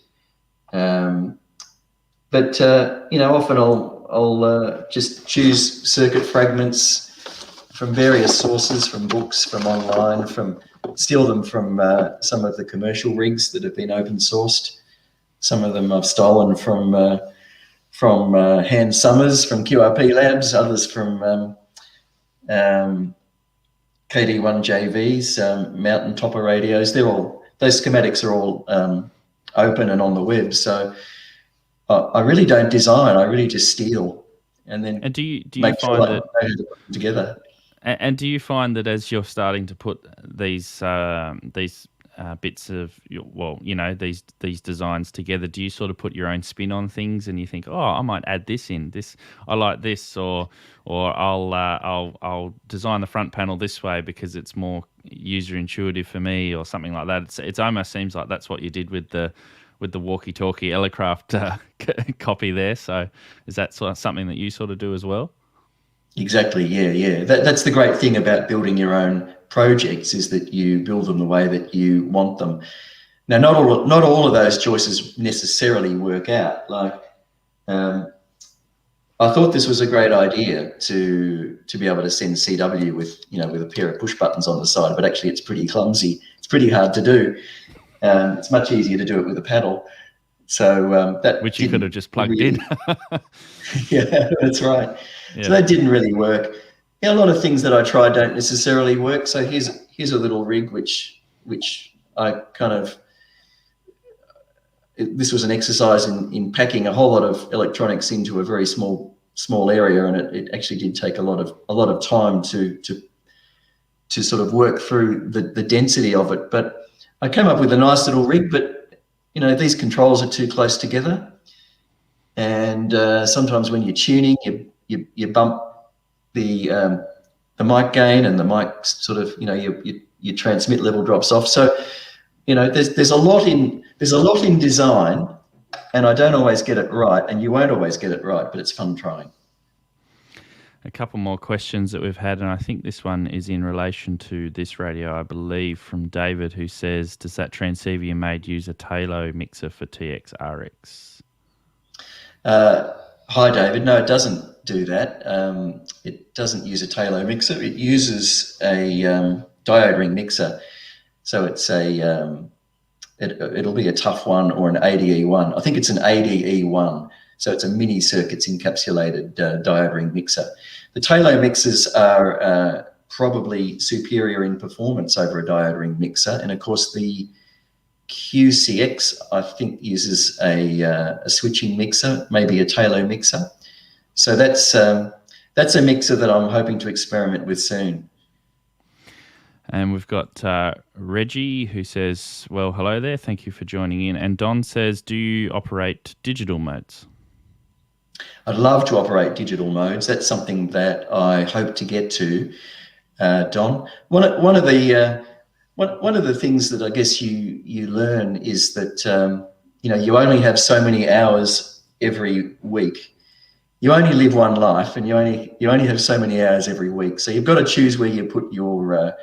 But often I'll just choose circuit fragments from various sources, from books, from online, steal them from some of the commercial rigs that have been open sourced. Some of them I've stolen from Hans Summers from QRP Labs, others from KD1JVs, mountain topper radios. Those schematics are all open and on the web. So I really don't design. I really just steal, and then do you make find sure that I put them together. And do you find that as you're starting to put these bits of these designs together, do you sort of put your own spin on things, and you think, oh, I might add this in, this I like this, or I'll design the front panel this way because it's more user intuitive for me, or something like that? It almost seems like that's what you did with the walkie-talkie Ellicraft copy there. So is that sort of something that you sort of do as well? Exactly. Yeah. That's the great thing about building your own projects, is that you build them the way that you want them. Now, not all of those choices necessarily work out. Like, I thought this was a great idea to be able to send CW with a pair of push buttons on the side, but actually it's pretty clumsy. It's pretty hard to do. It's much easier to do it with a paddle. So which you could have just plugged in. Yeah, that's right. Yeah. So that didn't really work. A lot of things that I try don't necessarily work. So here's a little rig which I kind of, this was an exercise in packing a whole lot of electronics into a very small area, and it actually did take a lot of time to sort of work through the density of it. But I came up with a nice little rig, but these controls are too close together, and sometimes when you're tuning, you bump the mic gain, and the mic sort of your transmit level drops off. So there's a lot in design, and I don't always get it right, and you won't always get it right, but it's fun trying. A couple more questions that we've had, and I think this one is in relation to this radio, I believe, from David, who says, does that transceiver you made use a Talo mixer for TX-RX? Hi, David. No, it doesn't do that. It doesn't use a Talo mixer. It uses a diode ring mixer. So it's it'll be a tough one or an ADE1. I think it's an ADE1. So it's a mini circuits encapsulated diode ring mixer. The Talo mixers are probably superior in performance over a diode ring mixer. And of course, the QCX, I think, uses a switching mixer, maybe a Talo mixer. So that's a mixer that I'm hoping to experiment with soon. And we've got Reggie, who says, well, hello there. Thank you for joining in. And Don says, do you operate digital modes? I'd love to operate digital modes. That's something that I hope to get to, Don. One of the things that I guess you learn is that you only have so many hours every week. You only live one life, and you only have so many hours every week. So you've got to choose where you put your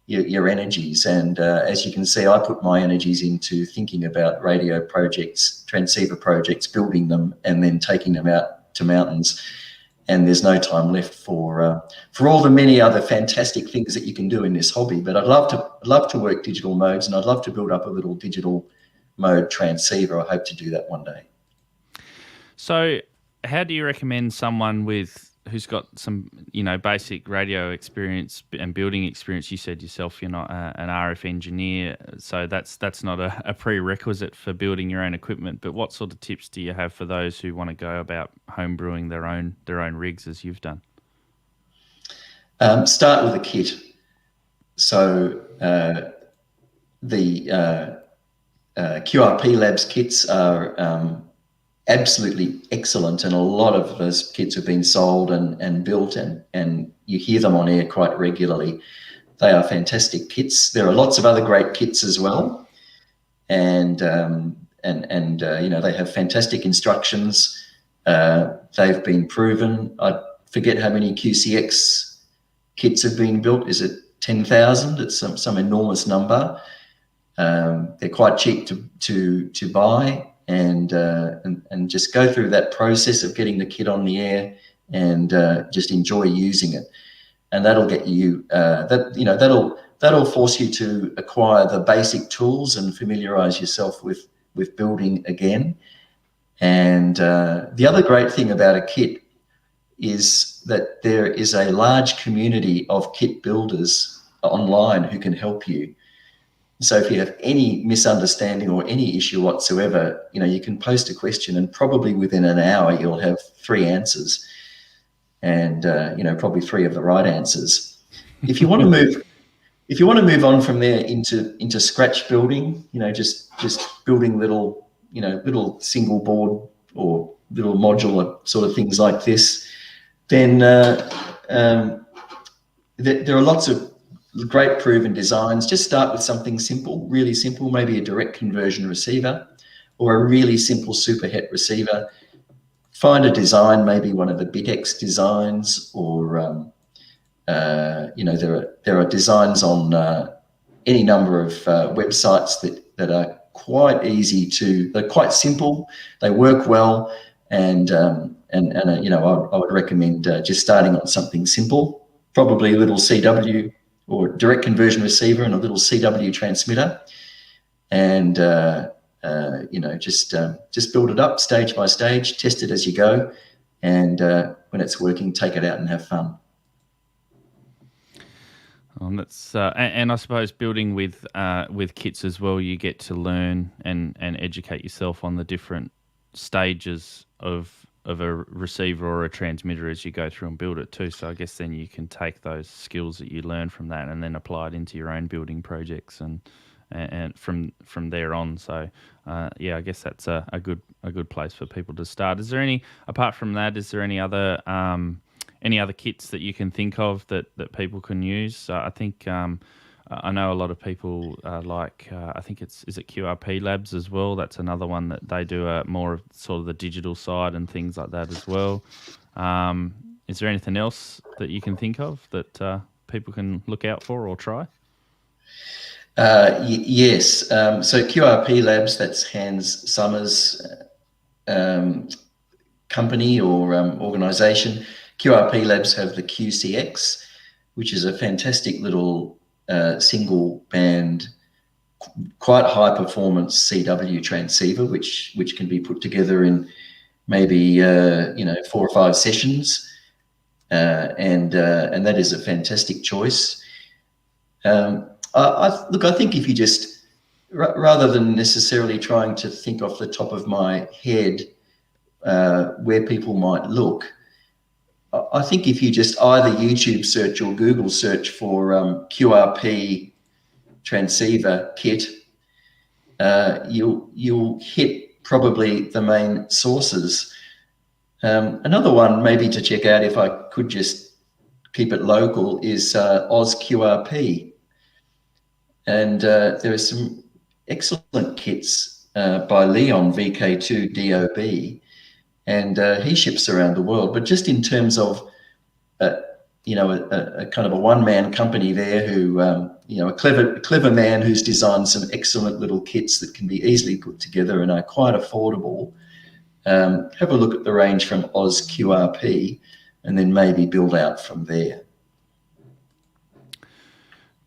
energies. And as you can see, I put my energies into thinking about radio projects, transceiver projects, building them, and then taking them out to mountains. And there's no time left for all the many other fantastic things that you can do in this hobby. But I'd love to work digital modes, and I'd love to build up a little digital mode transceiver. I hope to do that one day. So how do you recommend someone who's got some, basic radio experience and building experience? You said yourself you're not an RF engineer, so that's not a prerequisite for building your own equipment. But what sort of tips do you have for those who want to go about homebrewing their own rigs as you've done? Start with a kit. So the QRP Labs kits are absolutely excellent, and a lot of those kits have been sold and built, and you hear them on air quite regularly. They are fantastic kits. There are lots of other great kits as well, and they have fantastic instructions. They've been proven. I forget how many QCX kits have been built. Is it 10,000? It's some enormous number. They're quite cheap to buy, and just go through that process of getting the kit on the air and just enjoy using it. And that'll get you that'll force you to acquire the basic tools and familiarize yourself with building again. And the other great thing about a kit is that there is a large community of kit builders online who can help you. So if you have any misunderstanding or any issue whatsoever, you can post a question, and probably within an hour you'll have 3 answers, and probably 3 of the right answers. If you want to move on from there into scratch building, just building little single board or little modular sort of things like this, then there are lots of great proven designs. Just start with something simple, really simple, maybe a direct conversion receiver or a really simple super het receiver. Find a design, maybe one of the BitX designs, or there are designs on any number of websites that are quite easy they're quite simple, they work well, and I would recommend just starting on something simple, probably a little CW or direct conversion receiver and a little CW transmitter, and just build it up stage by stage, test it as you go, and when it's working, take it out and have fun. That's and I suppose building with kits as well, you get to learn and educate yourself on the different stages of a receiver or a transmitter as you go through and build it too. So I guess then you can take those skills that you learn from that and then apply it into your own building projects and from there on. So I guess that's a good place for people to start. Is there apart from that, is there any other kits that you can think of that people can use? I think I know a lot of people I think is it QRP Labs as well. That's another one that they do more of sort of the digital side and things like that as well. Is there anything else that you can think of that people can look out for or try? Yes. So QRP Labs, that's Hans Summers' company or organization. QRP Labs have the QCX, which is a fantastic little single band, quite high performance CW transceiver, which can be put together in maybe 4 or 5 sessions, and that is a fantastic choice. I think if you just, rather than necessarily trying to think off the top of my head where people might look, I think if you just either YouTube search or Google search for QRP transceiver kit, you'll hit probably the main sources. Another one maybe to check out, if I could just keep it local, is OzQRP. And there are some excellent kits by Leon VK3HN, and he ships around the world. But just in terms of, a kind of a one-man company there who, a clever man who's designed some excellent little kits that can be easily put together and are quite affordable. Have a look at the range from OzQRP and then maybe build out from there.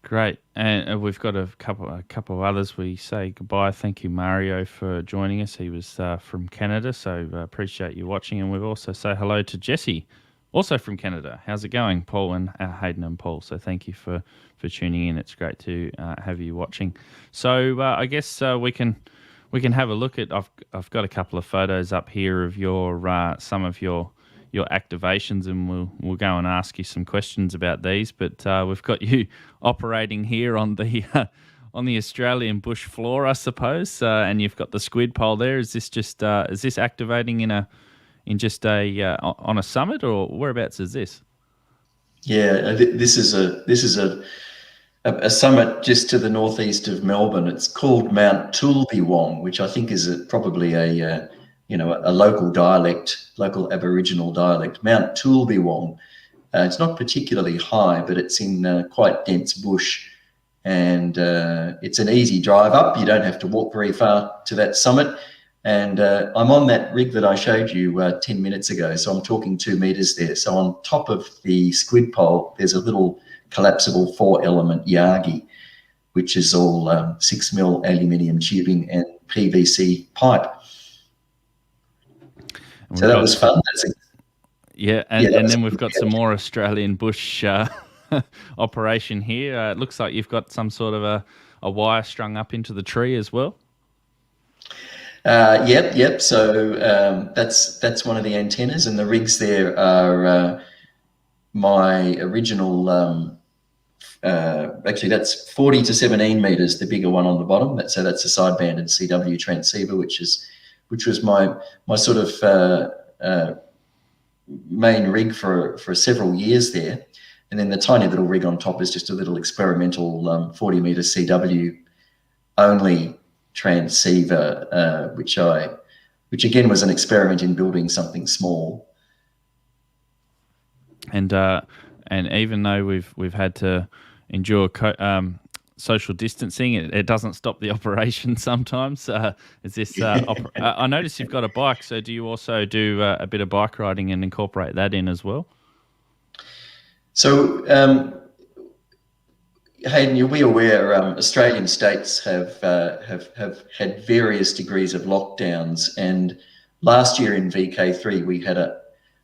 Great, and we've got a couple of others. We say goodbye. Thank you, Mario, for joining us. He was from Canada, so appreciate you watching. And we've also say hello to Jesse, also from Canada. How's it going, Paul and Hayden and Paul? So thank you for tuning in. It's great to have you watching. So I guess we can have a look at. I've got a couple of photos up here of your some of your activations, and we'll go and ask you some questions about these. But we've got you operating here on the on the Australian bush floor, I suppose, and you've got the squid pole there. Is this just is this activating on a summit, or whereabouts is this? Yeah, this is a summit just to the northeast of Melbourne. It's called Mount Toolbywong, which I think is probably a local dialect, local Aboriginal dialect. Mount Toolbywong. It's not particularly high, but it's in quite dense bush, and it's an easy drive up. You don't have to walk very far to that summit. And I'm on that rig that I showed you 10 minutes ago. So I'm talking 2 meters there. So on top of the squid pole, there's a little collapsible 4-element yagi, which is all 6mm aluminium tubing and PVC pipe. So that was fun. And then we've got some more Australian bush operation here. It looks like you've got some sort of a wire strung up into the tree as well. Yep. So that's one of the antennas, and the rigs there are my original. Actually, that's 40 to 17 meters, the bigger one on the bottom. So that's a sidebanded CW transceiver, which was my sort of main rig for several years there. And then the tiny little rig on top is just a little experimental 40 meter CW only transceiver, which again was an experiment in building something small. And even though we've had to endure social distancing, it doesn't stop the operation sometimes. Is this? I noticed you've got a bike, so do you also do a bit of bike riding and incorporate that in as well? So, Hayden, you'll be aware Australian states have had various degrees of lockdowns, and last year in VK3 we had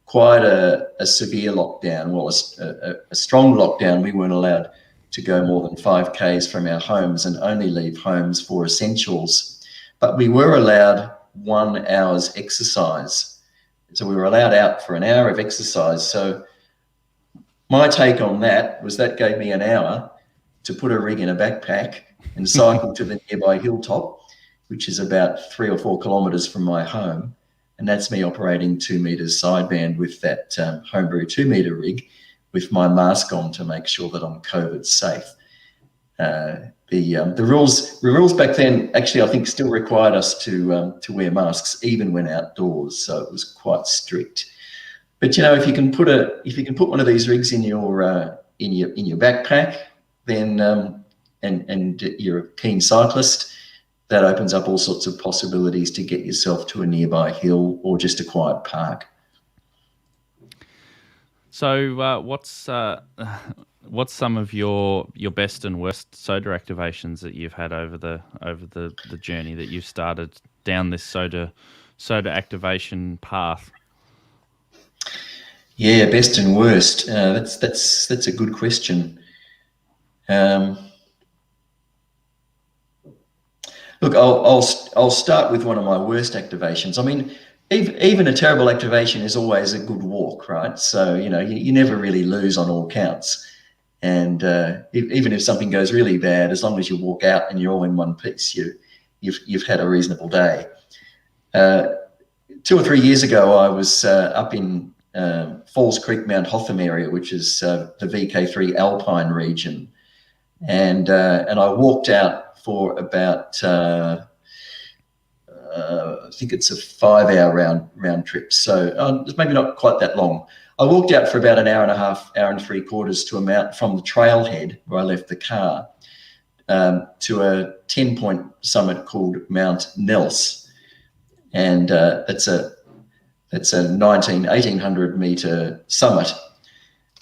quite a severe lockdown. Well, a strong lockdown. We weren't allowed to go more than 5 k's from our homes and only leave homes for essentials, but we were allowed 1 hour's exercise. So we were allowed out for an hour of exercise. So my take on that was that gave me an hour to put a rig in a backpack and cycle to the nearby hilltop, which is about 3 or 4 kilometres from my home. And that's me operating 2 meters sideband with that homebrew 2 meter rig with my mask on to make sure that I'm COVID safe. The rules back then actually I think still required us to wear masks even when outdoors, so it was quite strict. But if you can put one of these rigs in your backpack, then and you're a keen cyclist, that opens up all sorts of possibilities to get yourself to a nearby hill or just a quiet park. So what's some of your best and worst SOTA activations that you've had over the journey that you've started down this SOTA activation path? Yeah, best and worst. That's a good question. Look, I'll start with one of my worst activations. I mean, even a terrible activation is always a good walk, right? So you never really lose on all counts. And even if something goes really bad, as long as you walk out and you're all in one piece, you've had a reasonable day. 2 or 3 years ago, I was up in Falls Creek, Mount Hotham area, which is the VK3 Alpine region, and I walked out for about I think it's a 5-hour round trip, so it's maybe not quite that long. I walked out for about an hour and a half, hour and 3/4 to a mount from the trailhead where I left the car to a 10-point summit called Mount Nels, and that's a 1,800 meter summit.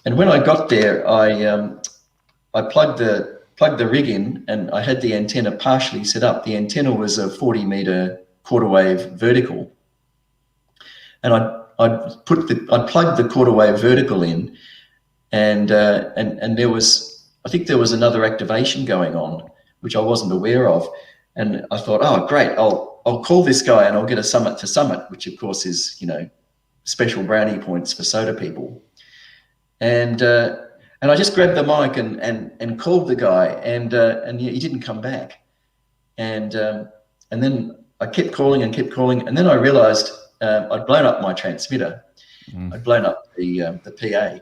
And when I got there, I plugged the rig in, and I had the antenna partially set up. The antenna was a 40 meter quarter wave vertical, and I plugged the quarter wave vertical in, and I think there was another activation going on which I wasn't aware of, and I thought, oh great, I'll call this guy and I'll get a summit to summit, which of course is special brownie points for SOTA people. And And I just grabbed the mic and called the guy, and he didn't come back. And then I kept calling, and then I realised I'd blown up my transmitter. I'd blown up the PA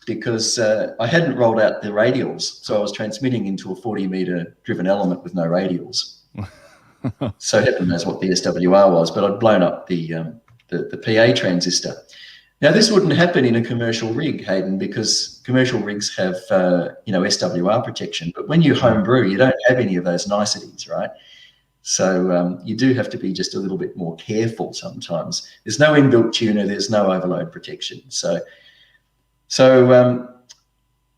because I hadn't rolled out the radials, so I was transmitting into a 40-metre driven element with no radials. So heaven knows what the SWR was, but I'd blown up the PA transistor. Now, this wouldn't happen in a commercial rig, Hayden, because commercial rigs have SWR protection. But when you homebrew, you don't have any of those niceties, right? So you do have to be just a little bit more careful sometimes. There's no inbuilt tuner, there's no overload protection. So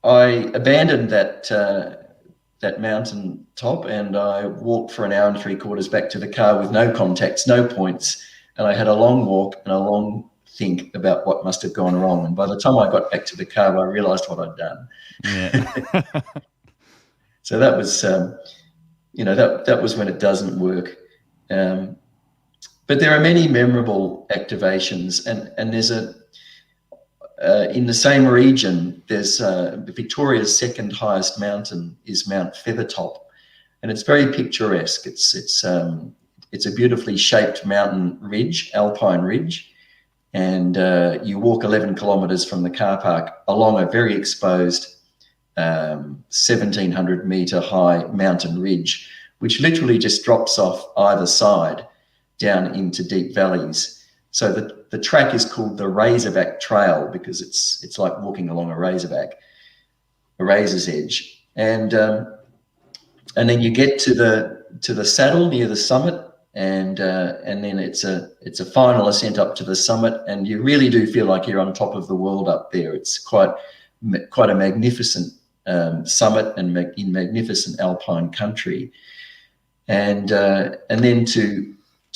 I abandoned that mountain top, and I walked for an hour and 3/4 back to the car with no contacts, no points, and I had a long walk and a long think about what must have gone wrong. And by the time I got back to the car, I realised what I'd done. Yeah. So that was, that was when it doesn't work. But there are many memorable activations, and there's in the same region, there's Victoria's second highest mountain is Mount Feathertop, and it's very picturesque. It's a beautifully shaped mountain ridge, alpine ridge, and you walk 11 kilometres from the car park along a very exposed 1,700 metre high mountain ridge, which literally just drops off either side down into deep valleys. So the track is called the Razorback Trail because it's like walking along a razor's edge, and then you get to the saddle near the summit, and then it's a final ascent up to the summit, and you really do feel like you're on top of the world up there. It's quite a magnificent summit and in magnificent alpine country, and then to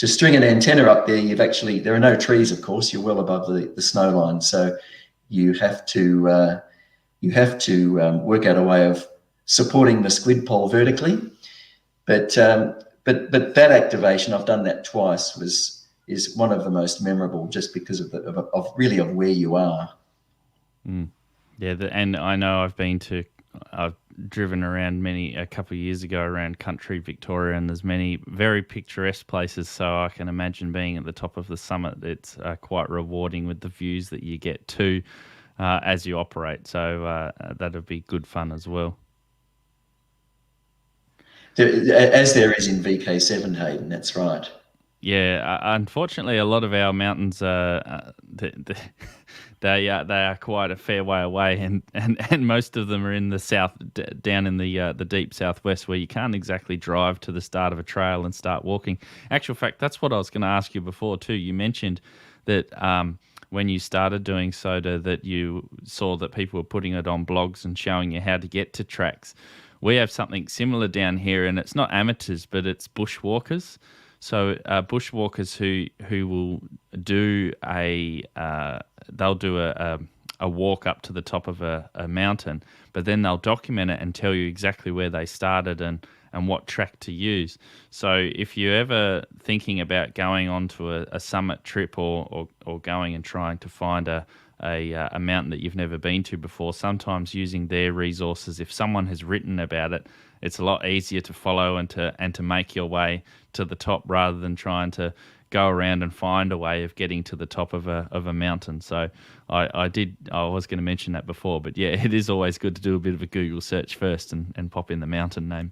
string an antenna up there, there are no trees, of course. You're well above the snow line, so you have to work out a way of supporting the squid pole vertically. But that activation, I've done that twice, is one of the most memorable, just because of where you are. Yeah, and I know I've driven around a couple of years ago around country Victoria, and there's many very picturesque places, so I can imagine being at the top of the summit. It's quite rewarding with the views that you get too as you operate, so that'd be good fun as well. As there is in VK7, Hayden, that's right. Yeah, unfortunately, a lot of our mountains they are quite a fair way away, and most of them are in the south, down in the deep southwest, where you can't exactly drive to the start of a trail and start walking. Actual fact, that's what I was going to ask you before too. You mentioned that when you started doing SOTA, that you saw that people were putting it on blogs and showing you how to get to tracks. We have something similar down here, and it's not amateurs, but it's bushwalkers. So bushwalkers who will do they'll do a walk up to the top of a mountain, but then they'll document it and tell you exactly where they started and what track to use. So if you're ever thinking about going onto a summit trip or going and trying to find a mountain that you've never been to before, sometimes using their resources, if someone has written about it, it's a lot easier to follow and to make your way to the top, rather than trying to go around and find a way of getting to the top of a mountain. So I was going to mention that before, but yeah, it is always good to do a bit of a Google search first and pop in the mountain name.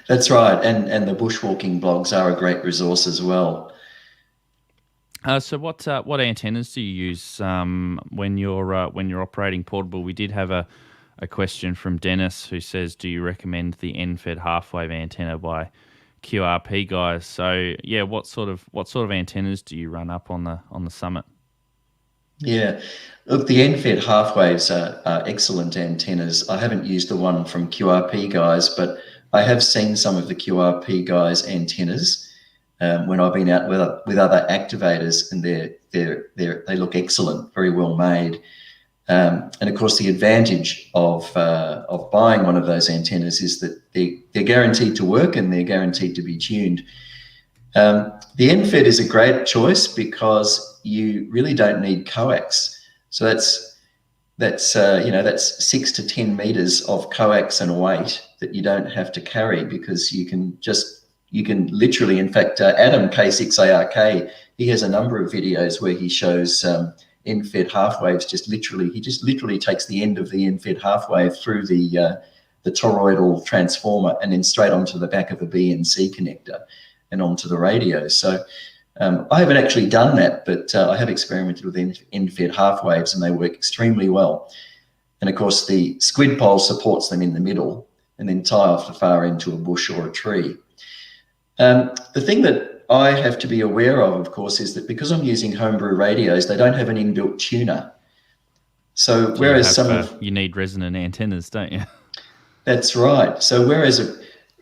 That's right, and the bushwalking blogs are a great resource as well. So what antennas do you use when you're operating portable? We did have a question from Dennis who says, do you recommend the end-fed half-wave antenna by QRP guys? So yeah, what sort of antennas do you run up on the summit? Yeah, look, the end-fed half-waves are excellent antennas. I haven't used the one from QRP guys, but I have seen some of the QRP guys' antennas when I've been out with other activators, and they look excellent, very well made. And of course, the advantage of buying one of those antennas is that they're guaranteed to work and they're guaranteed to be tuned. The end-fed is a great choice because you really don't need coax. So that's 6 to 10 meters of coax and weight that you don't have to carry, because you can literally, in fact, Adam K6ARK, he has a number of videos where he shows end-fed half waves. He just literally takes the end of the end-fed half wave through the toroidal transformer and then straight onto the back of a BNC connector and onto the radio. So I haven't actually done that, but I have experimented with end-fed half waves, and they work extremely well. And of course, the squid pole supports them in the middle, and then tie off the far end to a bush or a tree. The thing that I have to be aware of course, is that because I'm using homebrew radios, they don't have an inbuilt tuner. So whereas you need resonant antennas, don't you? That's right. So whereas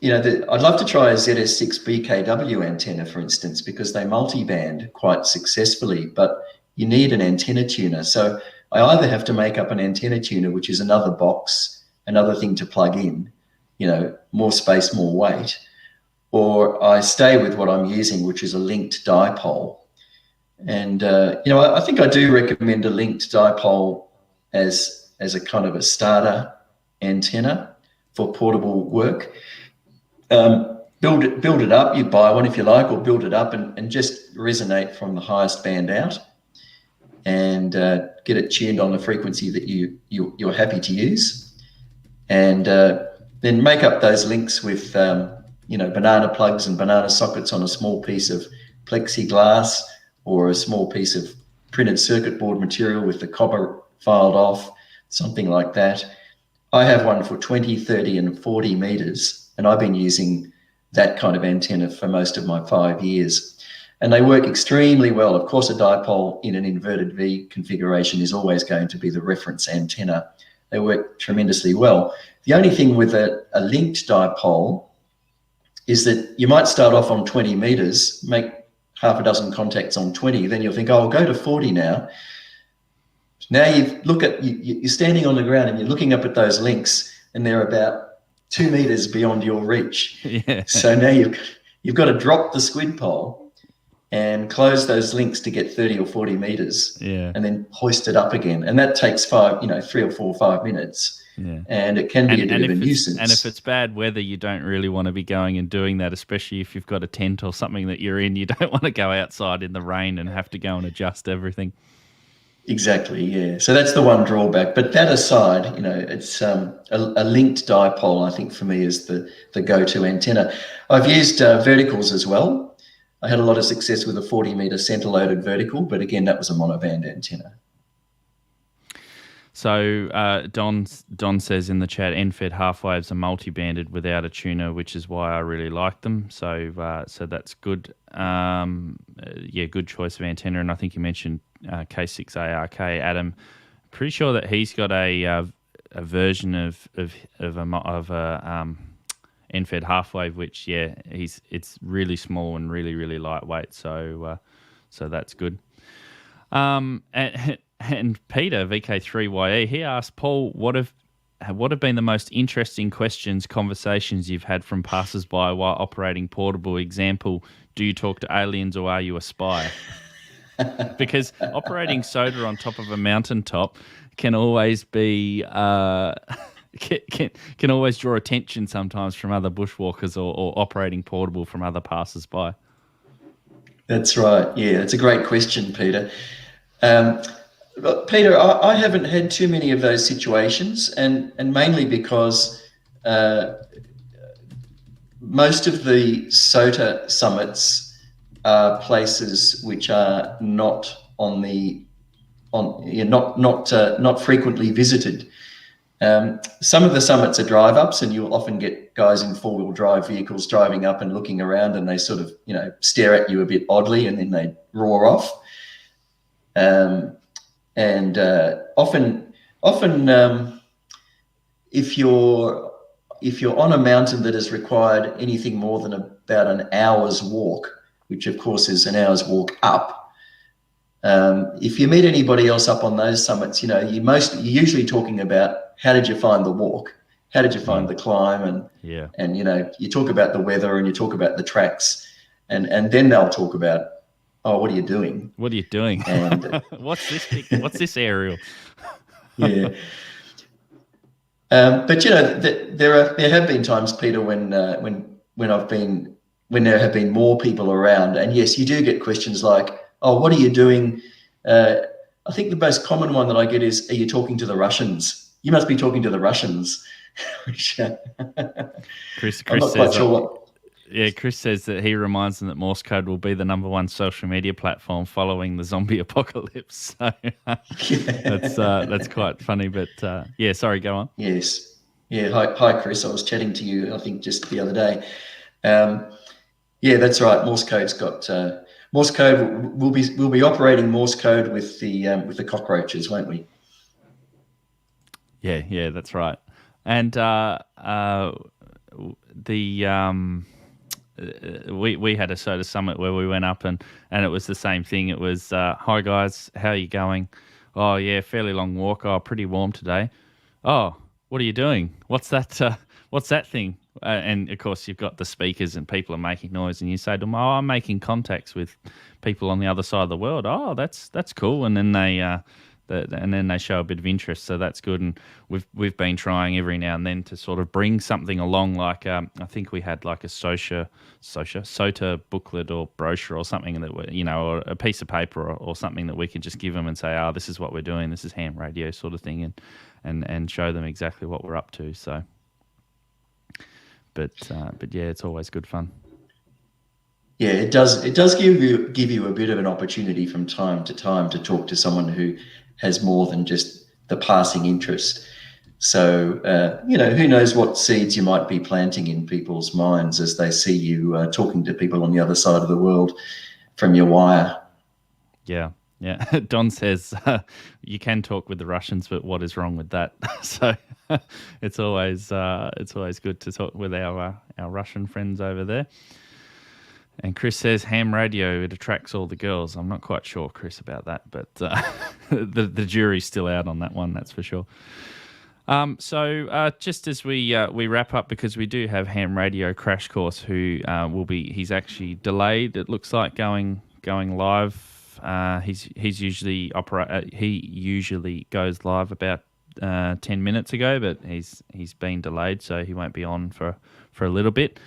I'd love to try a ZS6 BKW antenna, for instance, because they multi-band quite successfully, but you need an antenna tuner. So I either have to make up an antenna tuner, which is another box, another thing to plug in, more space, more weight, or I stay with what I'm using, which is a linked dipole. And, I think I do recommend a linked dipole as a kind of a starter antenna for portable work. Build it up. You buy one if you like, or build it up and just resonate from the highest band out, and get it tuned on the frequency that you're happy to use, and then make up those links with banana plugs and banana sockets on a small piece of plexiglass or a small piece of printed circuit board material with the copper filed off, something like that. I have one for 20, 30 and 40 meters, and I've been using that kind of antenna for most of my 5 years. And they work extremely well. Of course, a dipole in an inverted V configuration is always going to be the reference antenna. They work tremendously well. The only thing with a linked dipole is that you might start off on 20 meters, make half a dozen contacts on 20, then you'll think, oh, I'll go to 40 now. Now you're standing on the ground and you're looking up at those links, and they're about 2 meters beyond your reach. Yeah. So now you've got to drop the squid pole and close those links to get 30 or 40 meters, and then hoist it up again. And that takes 3 or 4 or 5 minutes. Yeah. And it can be a bit of a nuisance. And if it's bad weather, you don't really want to be going and doing that, especially if you've got a tent or something that you're in. You don't want to go outside in the rain and have to go and adjust everything. Exactly, yeah. So that's the one drawback. But that aside, it's a linked dipole, I think, for me is the go-to antenna. I've used verticals as well. I had a lot of success with a 40-meter center-loaded vertical, but again, that was a monoband antenna. So Don says in the chat, end-fed half waves are multi-banded without a tuner, which is why I really like them. So that's good. Good choice of antenna. And I think you mentioned K6ARK, Adam. Pretty sure that he's got a version of a end-fed half wave, which it's really small and really really lightweight. So that's good. And Peter VK3HN, he asked Paul, what have been the most interesting conversations you've had from passers-by while operating portable? Example, do you talk to aliens or are you a spy? Because operating SOTA on top of a mountaintop can always be can always draw attention sometimes from other bushwalkers or operating portable from other passers-by. That's right. Yeah, it's a great question, Peter. Peter, I haven't had too many of those situations, and mainly because most of the SOTA summits are places which are not frequently visited. Some of the summits are drive-ups, and you'll often get guys in four-wheel drive vehicles driving up and looking around, and they sort of stare at you a bit oddly, and then they roar off. Often, if you're on a mountain that has required anything more than about an hour's walk, which of course is an hour's walk up, if you meet anybody else up on those summits, you're usually talking about how did you find the walk, how did you find the climb, and you talk about the weather and you talk about the tracks, and then they'll talk about, oh, what are you doing? What are you doing? And what's this aerial? Yeah. But there have been times, Peter, when there have been more people around, and yes, you do get questions like, "Oh, what are you doing?" I think the most common one that I get is, "Are you talking to the Russians? You must be talking to the Russians." Which, Chris I'm not quite says, sure what. yeah, Chris says that he reminds them that Morse code will be the #1 social media platform following the zombie apocalypse. So that's quite funny. But yeah, sorry, go on. Yes. Yeah. Hi, Chris. I was chatting to you, I think, just the other day. Yeah, that's right. Morse code's got Morse code. We'll be operating Morse code with the cockroaches, won't we? Yeah, that's right. And we had a SOTA summit where we went up and it was the same thing. It was, hi guys, how are you going? Oh yeah, fairly long walk. Oh, pretty warm today. Oh, what are you doing? What's that? What's that thing? And of course, you've got the speakers and people are making noise, and you say to them, "Oh, I'm making contacts with people on the other side of the world." Oh, that's cool. And then they show a bit of interest, so that's good. And we've been trying every now and then to sort of bring something along, like I think we had like a SOTA booklet or brochure or something that or a piece of paper or something that we could just give them and say, "Oh, this is what we're doing. This is ham radio," sort of thing, and show them exactly what we're up to. So. But yeah, it's always good fun. Yeah, it does. It does give you a bit of an opportunity from time to time to talk to someone who has more than just the passing interest. So who knows what seeds you might be planting in people's minds as they see you talking to people on the other side of the world from your wire. Yeah. Yeah, Don says you can talk with the Russians, but what is wrong with that? So it's always good to talk with our Russian friends over there. And Chris says ham radio, it attracts all the girls. I'm not quite sure, Chris, about that, but the jury's still out on that one, that's for sure. So just as we wrap up, because we do have ham radio crash course, who he's actually delayed. It looks like going live. He usually goes live about 10 minutes ago, but he's been delayed, so he won't be on for a little bit.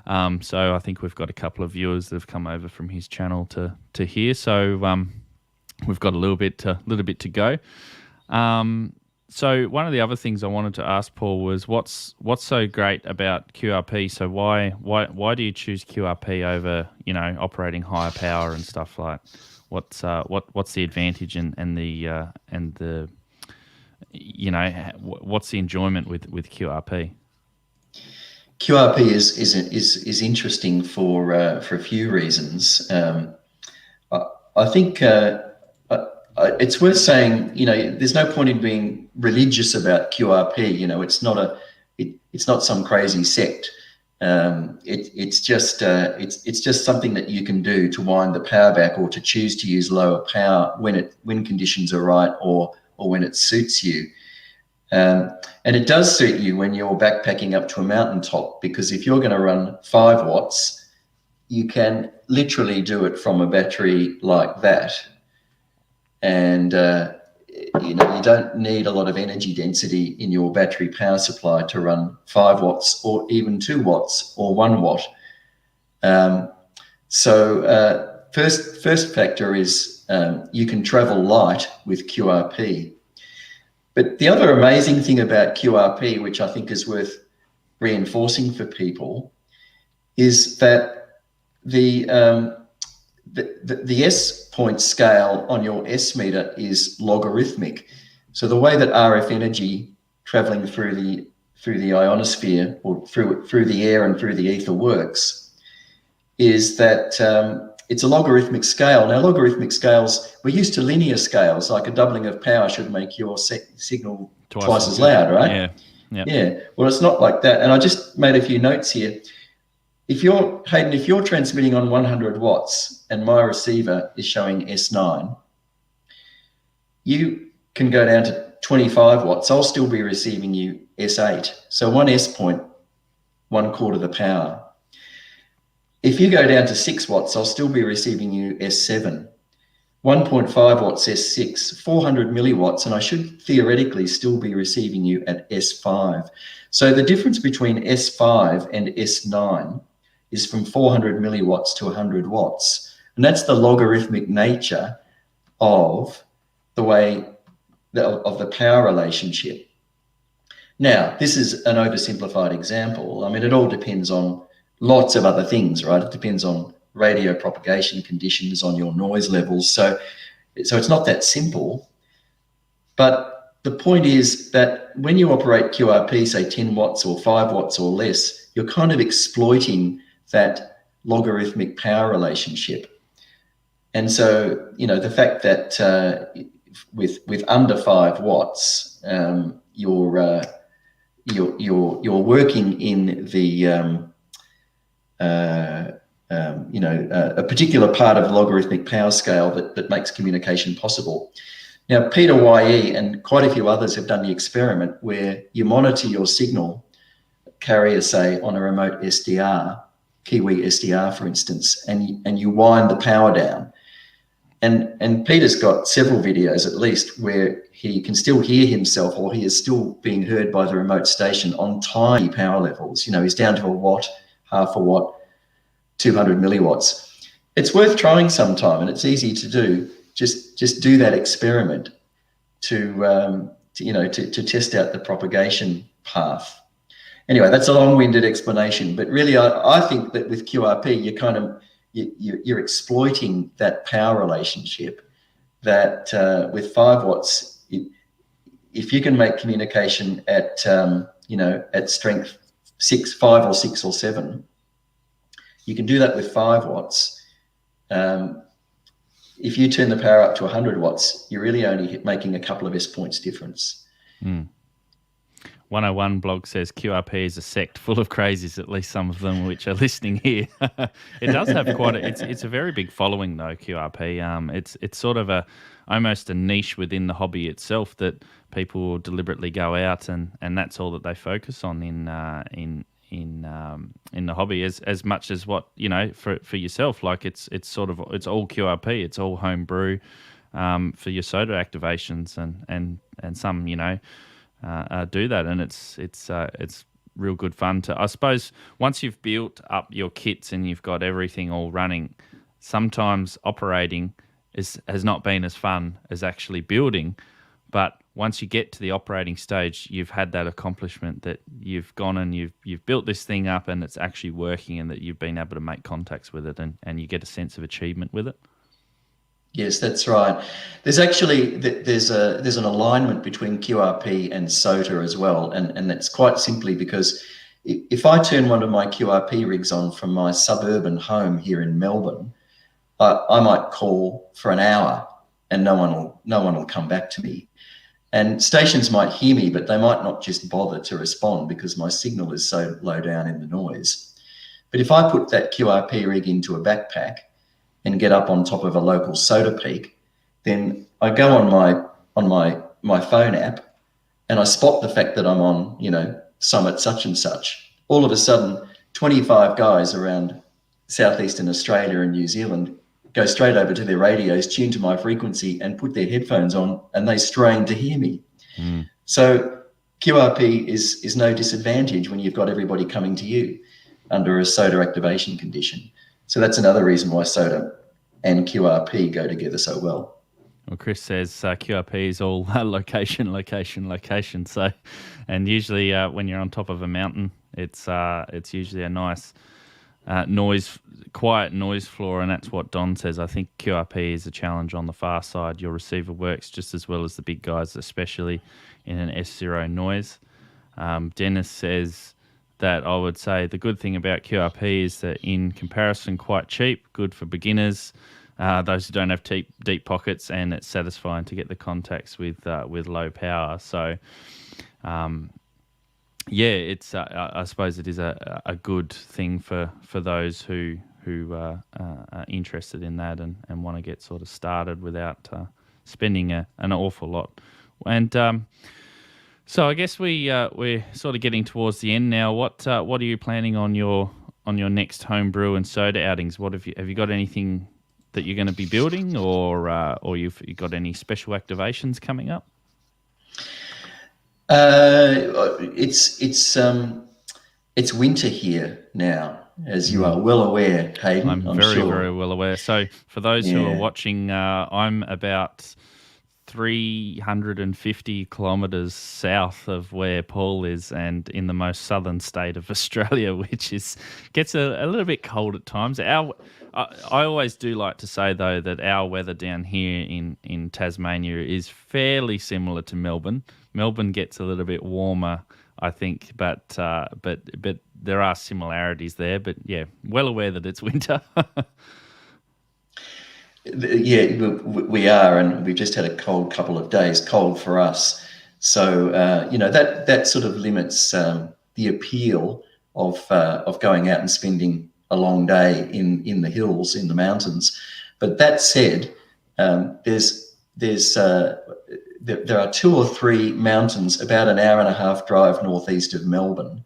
So I think we've got a couple of viewers that have come over from his channel to hear. So we've got a little bit to go. So one of the other things I wanted to ask Paul was what's so great about QRP? So why do you choose QRP over operating higher power and stuff like? What's the advantage and the what's the enjoyment with QRP? QRP is interesting for a few reasons. I think it's worth saying, there's no point in being religious about QRP. It's not some crazy sect. It's just something that you can do to wind the power back, or to choose to use lower power when conditions are right, or when it suits you. And it does suit you when you're backpacking up to a mountaintop, because if you're going to run 5 watts, you can literally do it from a battery like that. And you don't need a lot of energy density in your battery power supply to run 5 watts or even 2 watts or 1 watt. So first factor is you can travel light with QRP. But the other amazing thing about QRP, which I think is worth reinforcing for people, is that the S point scale on your S meter is logarithmic. So the way that RF energy traveling through the ionosphere, or through the air and through the ether, works is that it's a logarithmic scale. Now, logarithmic scales, we're used to linear scales, like a doubling of power should make your signal twice as loud, right? Yeah. Well, it's not like that. And I just made a few notes here. If you're transmitting on 100 watts and my receiver is showing S9, you can go down to 25 watts. I'll still be receiving you S8. So 1 S point, 1/4 the power. If you go down to 6 watts, I'll still be receiving you S7. 1.5 watts S6, 400 milliwatts, and I should theoretically still be receiving you at S5. So the difference between S5 and S9 is from 400 milliwatts to 100 watts. And that's the logarithmic nature of the way of the power relationship. Now, this is an oversimplified example. I mean, it all depends on lots of other things, right? It depends on radio propagation conditions, on your noise levels. So it's not that simple. But the point is that when you operate QRP, say 10 watts or 5 watts or less, you're kind of exploiting that logarithmic power relationship. And so, you know, the fact that with under 5 watts, you're working in the a particular part of the logarithmic power scale that makes communication possible. Now, Peter YE and quite a few others have done the experiment where you monitor your signal carrier, say, on a remote SDR, Kiwi SDR, for instance, and you wind the power down. And Peter's got several videos, at least, where he can still hear himself, or he is still being heard by the remote station on tiny power levels. You know, he's down to a watt, half a watt, 200 milliwatts. It's worth trying sometime, and it's easy to do. Just do that experiment to test out the propagation path. Anyway, that's a long-winded explanation, but really, I think that with QRP, you're exploiting that power relationship. That with 5 watts, if you can make communication at at strength 5 or 6 or 7, you can do that with 5 watts. If you turn the power up to 100 watts, you're really only making a couple of S points difference. 101 blog says QRP is a sect full of crazies, at least some of them which are listening here. It does have quite it's a very big following though, QRP. It's sort of almost a niche within the hobby itself that people will deliberately go out and that's all that they focus on in the hobby as much as what, you know, for yourself. Like it's all QRP, it's all homebrew for your SOTA activations and some, you know, do that, and it's real good fun to, I suppose, once you've built up your kits and you've got everything all running, sometimes operating has not been as fun as actually building, but once you get to the operating stage, you've had that accomplishment that you've gone and you've built this thing up and it's actually working, and that you've been able to make contacts with it, and you get a sense of achievement with it. Yes, that's right. There's actually there's an alignment between QRP and SOTA as well, and that's quite simply because if I turn one of my QRP rigs on from my suburban home here in Melbourne, I might call for an hour and no one will come back to me. And stations might hear me, but they might not just bother to respond because my signal is so low down in the noise. But if I put that QRP rig into a backpack and get up on top of a local SOTA peak, then I go on my phone app and I spot the fact that I'm on, you know, summit such and such. All of a sudden, 25 guys around southeastern Australia and New Zealand go straight over to their radios, tune to my frequency and put their headphones on, and they strain to hear me. So QRP is no disadvantage when you've got everybody coming to you under a SOTA activation condition. So that's another reason why SOTA and QRP go together so well. Well, Chris says QRP is all location. So, and usually when you're on top of a mountain, it's usually a nice quiet noise floor, and that's what Don says. I think QRP is a challenge on the far side. Your receiver works just as well as the big guys, especially in an S0 noise. Dennis says that I would say the good thing about QRP is that in comparison, quite cheap, good for beginners, those who don't have deep pockets, and it's satisfying to get the contacts with low power. So, it's I suppose it is a good thing for those who are interested in that and want to get sort of started without spending an awful lot. And so I guess we're sort of getting towards the end now. What are you planning on your next homebrew and SOTA outings? What have you got anything that you're going to be building, or you've got any special activations coming up? It's winter here now, as you are well aware, Hayden. I'm sure. very well aware. So for those who are watching, I'm about 350 kilometres south of where Paul is, and in the most southern state of Australia, which gets a little bit cold at times. I always do like to say, though, that our weather down here in Tasmania is fairly similar to Melbourne. Melbourne gets a little bit warmer, I think, but there are similarities there. But yeah, well aware that it's winter. Yeah, we are, and we've just had a cold couple of days, cold for us. So that sort of limits the appeal of going out and spending a long day in the hills, in the mountains. But that said, there are 2 or 3 mountains about an hour and a half drive northeast of Melbourne,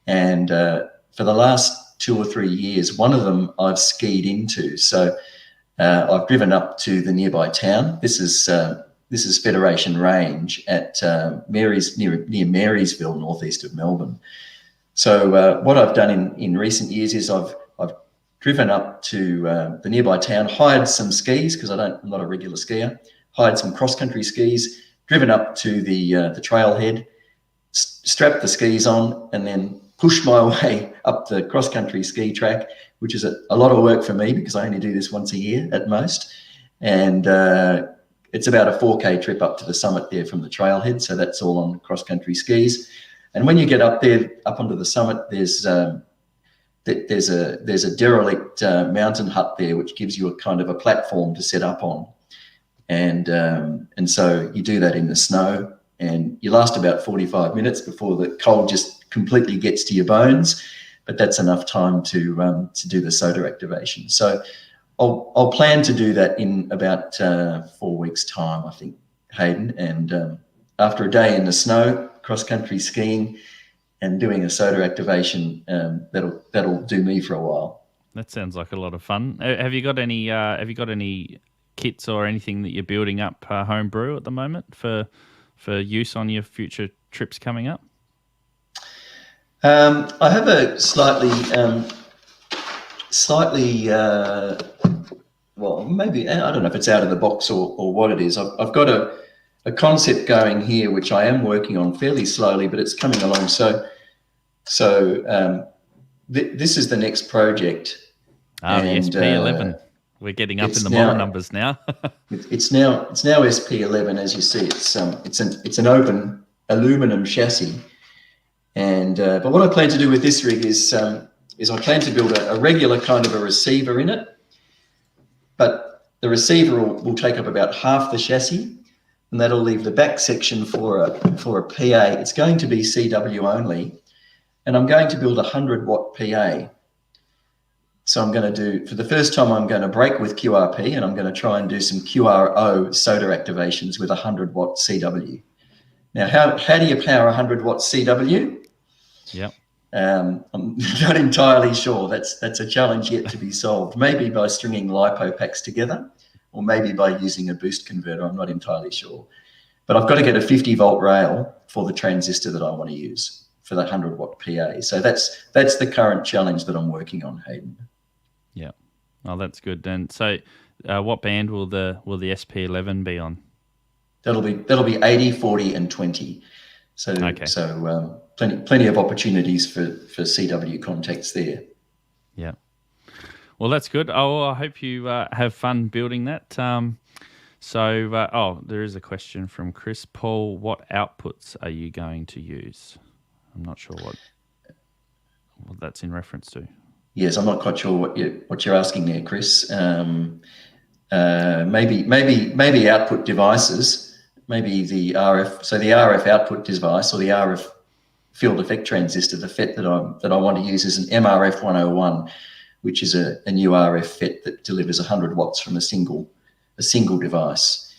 and for the last 2 or 3 years, one of them I've skied into. So I've driven up to the nearby town. This is Federation Range at near Marysville, northeast of Melbourne. So what I've done in recent years is I've driven up to the nearby town, hired some skis because I'm not a regular skier. Hired some cross-country skis, driven up to the trailhead, strapped the skis on, and then pushed my way up the cross-country ski track, which is a lot of work for me because I only do this once a year at most. And it's about a 4K trip up to the summit there from the trailhead. So that's all on cross-country skis. And when you get up there, up onto the summit, there's a derelict mountain hut there, which gives you a kind of a platform to set up on. And so you do that in the snow, and you last about 45 minutes before the cold just completely gets to your bones. But that's enough time to do the SOTA activation. So I'll plan to do that in about 4 weeks' time, I think, Hayden. And after a day in the snow, cross-country skiing, and doing a SOTA activation, that'll do me for a while. That sounds like a lot of fun. Have you got any kits or anything that you're building up homebrew at the moment for use on your future trips coming up? I have a slightly well, maybe, I don't know if it's out of the box or what it is. I've got a concept going here, which I am working on fairly slowly, but it's coming along. So this is the next project. The SP11. We're getting up in the model numbers now. it's now SP11, as you see. It's an open aluminum chassis, and but what I plan to do with this rig is I plan to build a regular kind of a receiver in it, but the receiver will take up about half the chassis, and that'll leave the back section for a PA. It's going to be CW only, and I'm going to build a 100-watt PA. So I'm going to do, for the first time, I'm going to break with QRP, and I'm going to try and do some QRO SOTA activations with a 100-watt CW. Now, how do you power a 100-watt CW? Yep. I'm not entirely sure. That's a challenge yet to be solved. Maybe by stringing LiPo packs together, or maybe by using a boost converter. I'm not entirely sure. But I've got to get a 50-volt rail for the transistor that I want to use for that 100-watt PA. So that's the current challenge that I'm working on, Hayden. Yeah. Oh, that's good. And so what band will the SP11 be on? That'll be 80, 40, and 20. So okay. So plenty of opportunities for CW contacts there. Yeah. Well, that's good. Oh, I hope you have fun building that. There is a question from Chris. Paul, what outputs are you going to use? I'm not sure what that's in reference to. Yes, I'm not quite sure what you're asking there, Chris. Maybe output devices, maybe the RF. So the RF output device, or the RF field effect transistor, the FET that I want to use is an MRF 101, which is a new RF FET that delivers 100 watts from a single device,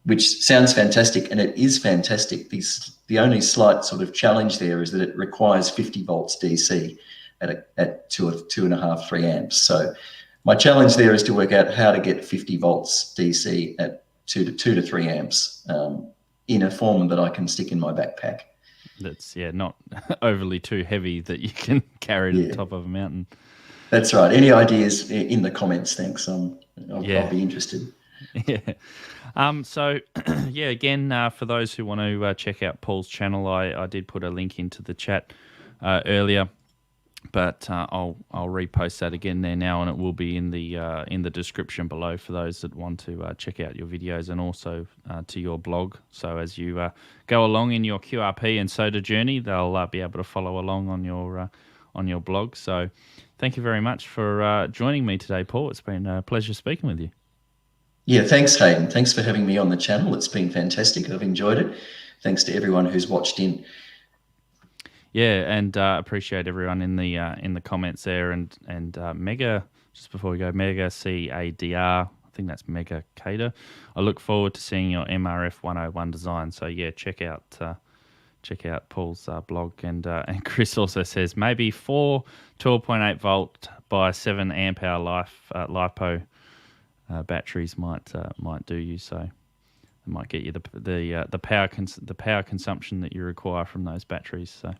which sounds fantastic, and it is fantastic. The only slight sort of challenge there is that it requires 50 volts DC at 2.5, 3 amps. So my challenge there is to work out how to get 50 volts DC at 2 to 3 amps in a form that I can stick in my backpack. That's not overly too heavy that you can carry to the top of a mountain. That's right. Any ideas in the comments? Thanks. I'll be interested. Yeah. So, again, for those who want to check out Paul's channel, I did put a link into the chat earlier, but I'll repost that again there now, and it will be in the description below for those that want to check out your videos, and also to your blog. So as you go along in your QRP and SOTA journey, they'll be able to follow along on your blog. So thank you very much for joining me today, Paul. It's been a pleasure speaking with you. Yeah, thanks, Hayden. Thanks for having me on the channel. It's been fantastic. I've enjoyed it. Thanks to everyone who's watched in. Yeah, and appreciate everyone in the comments there, and Mega, just before we go, Mega CADR, I think that's Mega Cater. I look forward to seeing your MRF 101 design. So yeah, check out Paul's blog, and Chris also says maybe 4 12.8 volt by 7 amp hour LiPo batteries might do you. So it might get you the power consumption that you require from those batteries. So.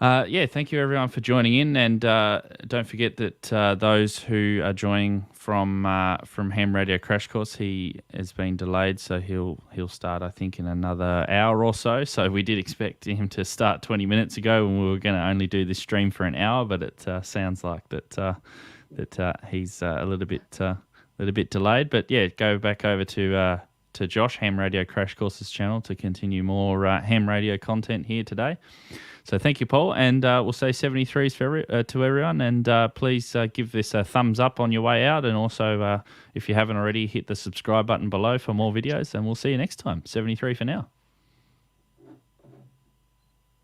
Thank you everyone for joining in, and don't forget that those who are joining from Ham Radio Crash Course, he has been delayed, so he'll start I think in another hour or so. So we did expect him to start 20 minutes ago, and we were going to only do this stream for an hour, but it sounds like that he's a little bit delayed. But yeah, go back over to Josh, Ham Radio Crash Courses channel, to continue more ham radio content here today. So thank you, Paul, and we'll say 73s to everyone, and please give this a thumbs up on your way out, and also if you haven't already, hit the subscribe button below for more videos, and we'll see you next time. 73 for now.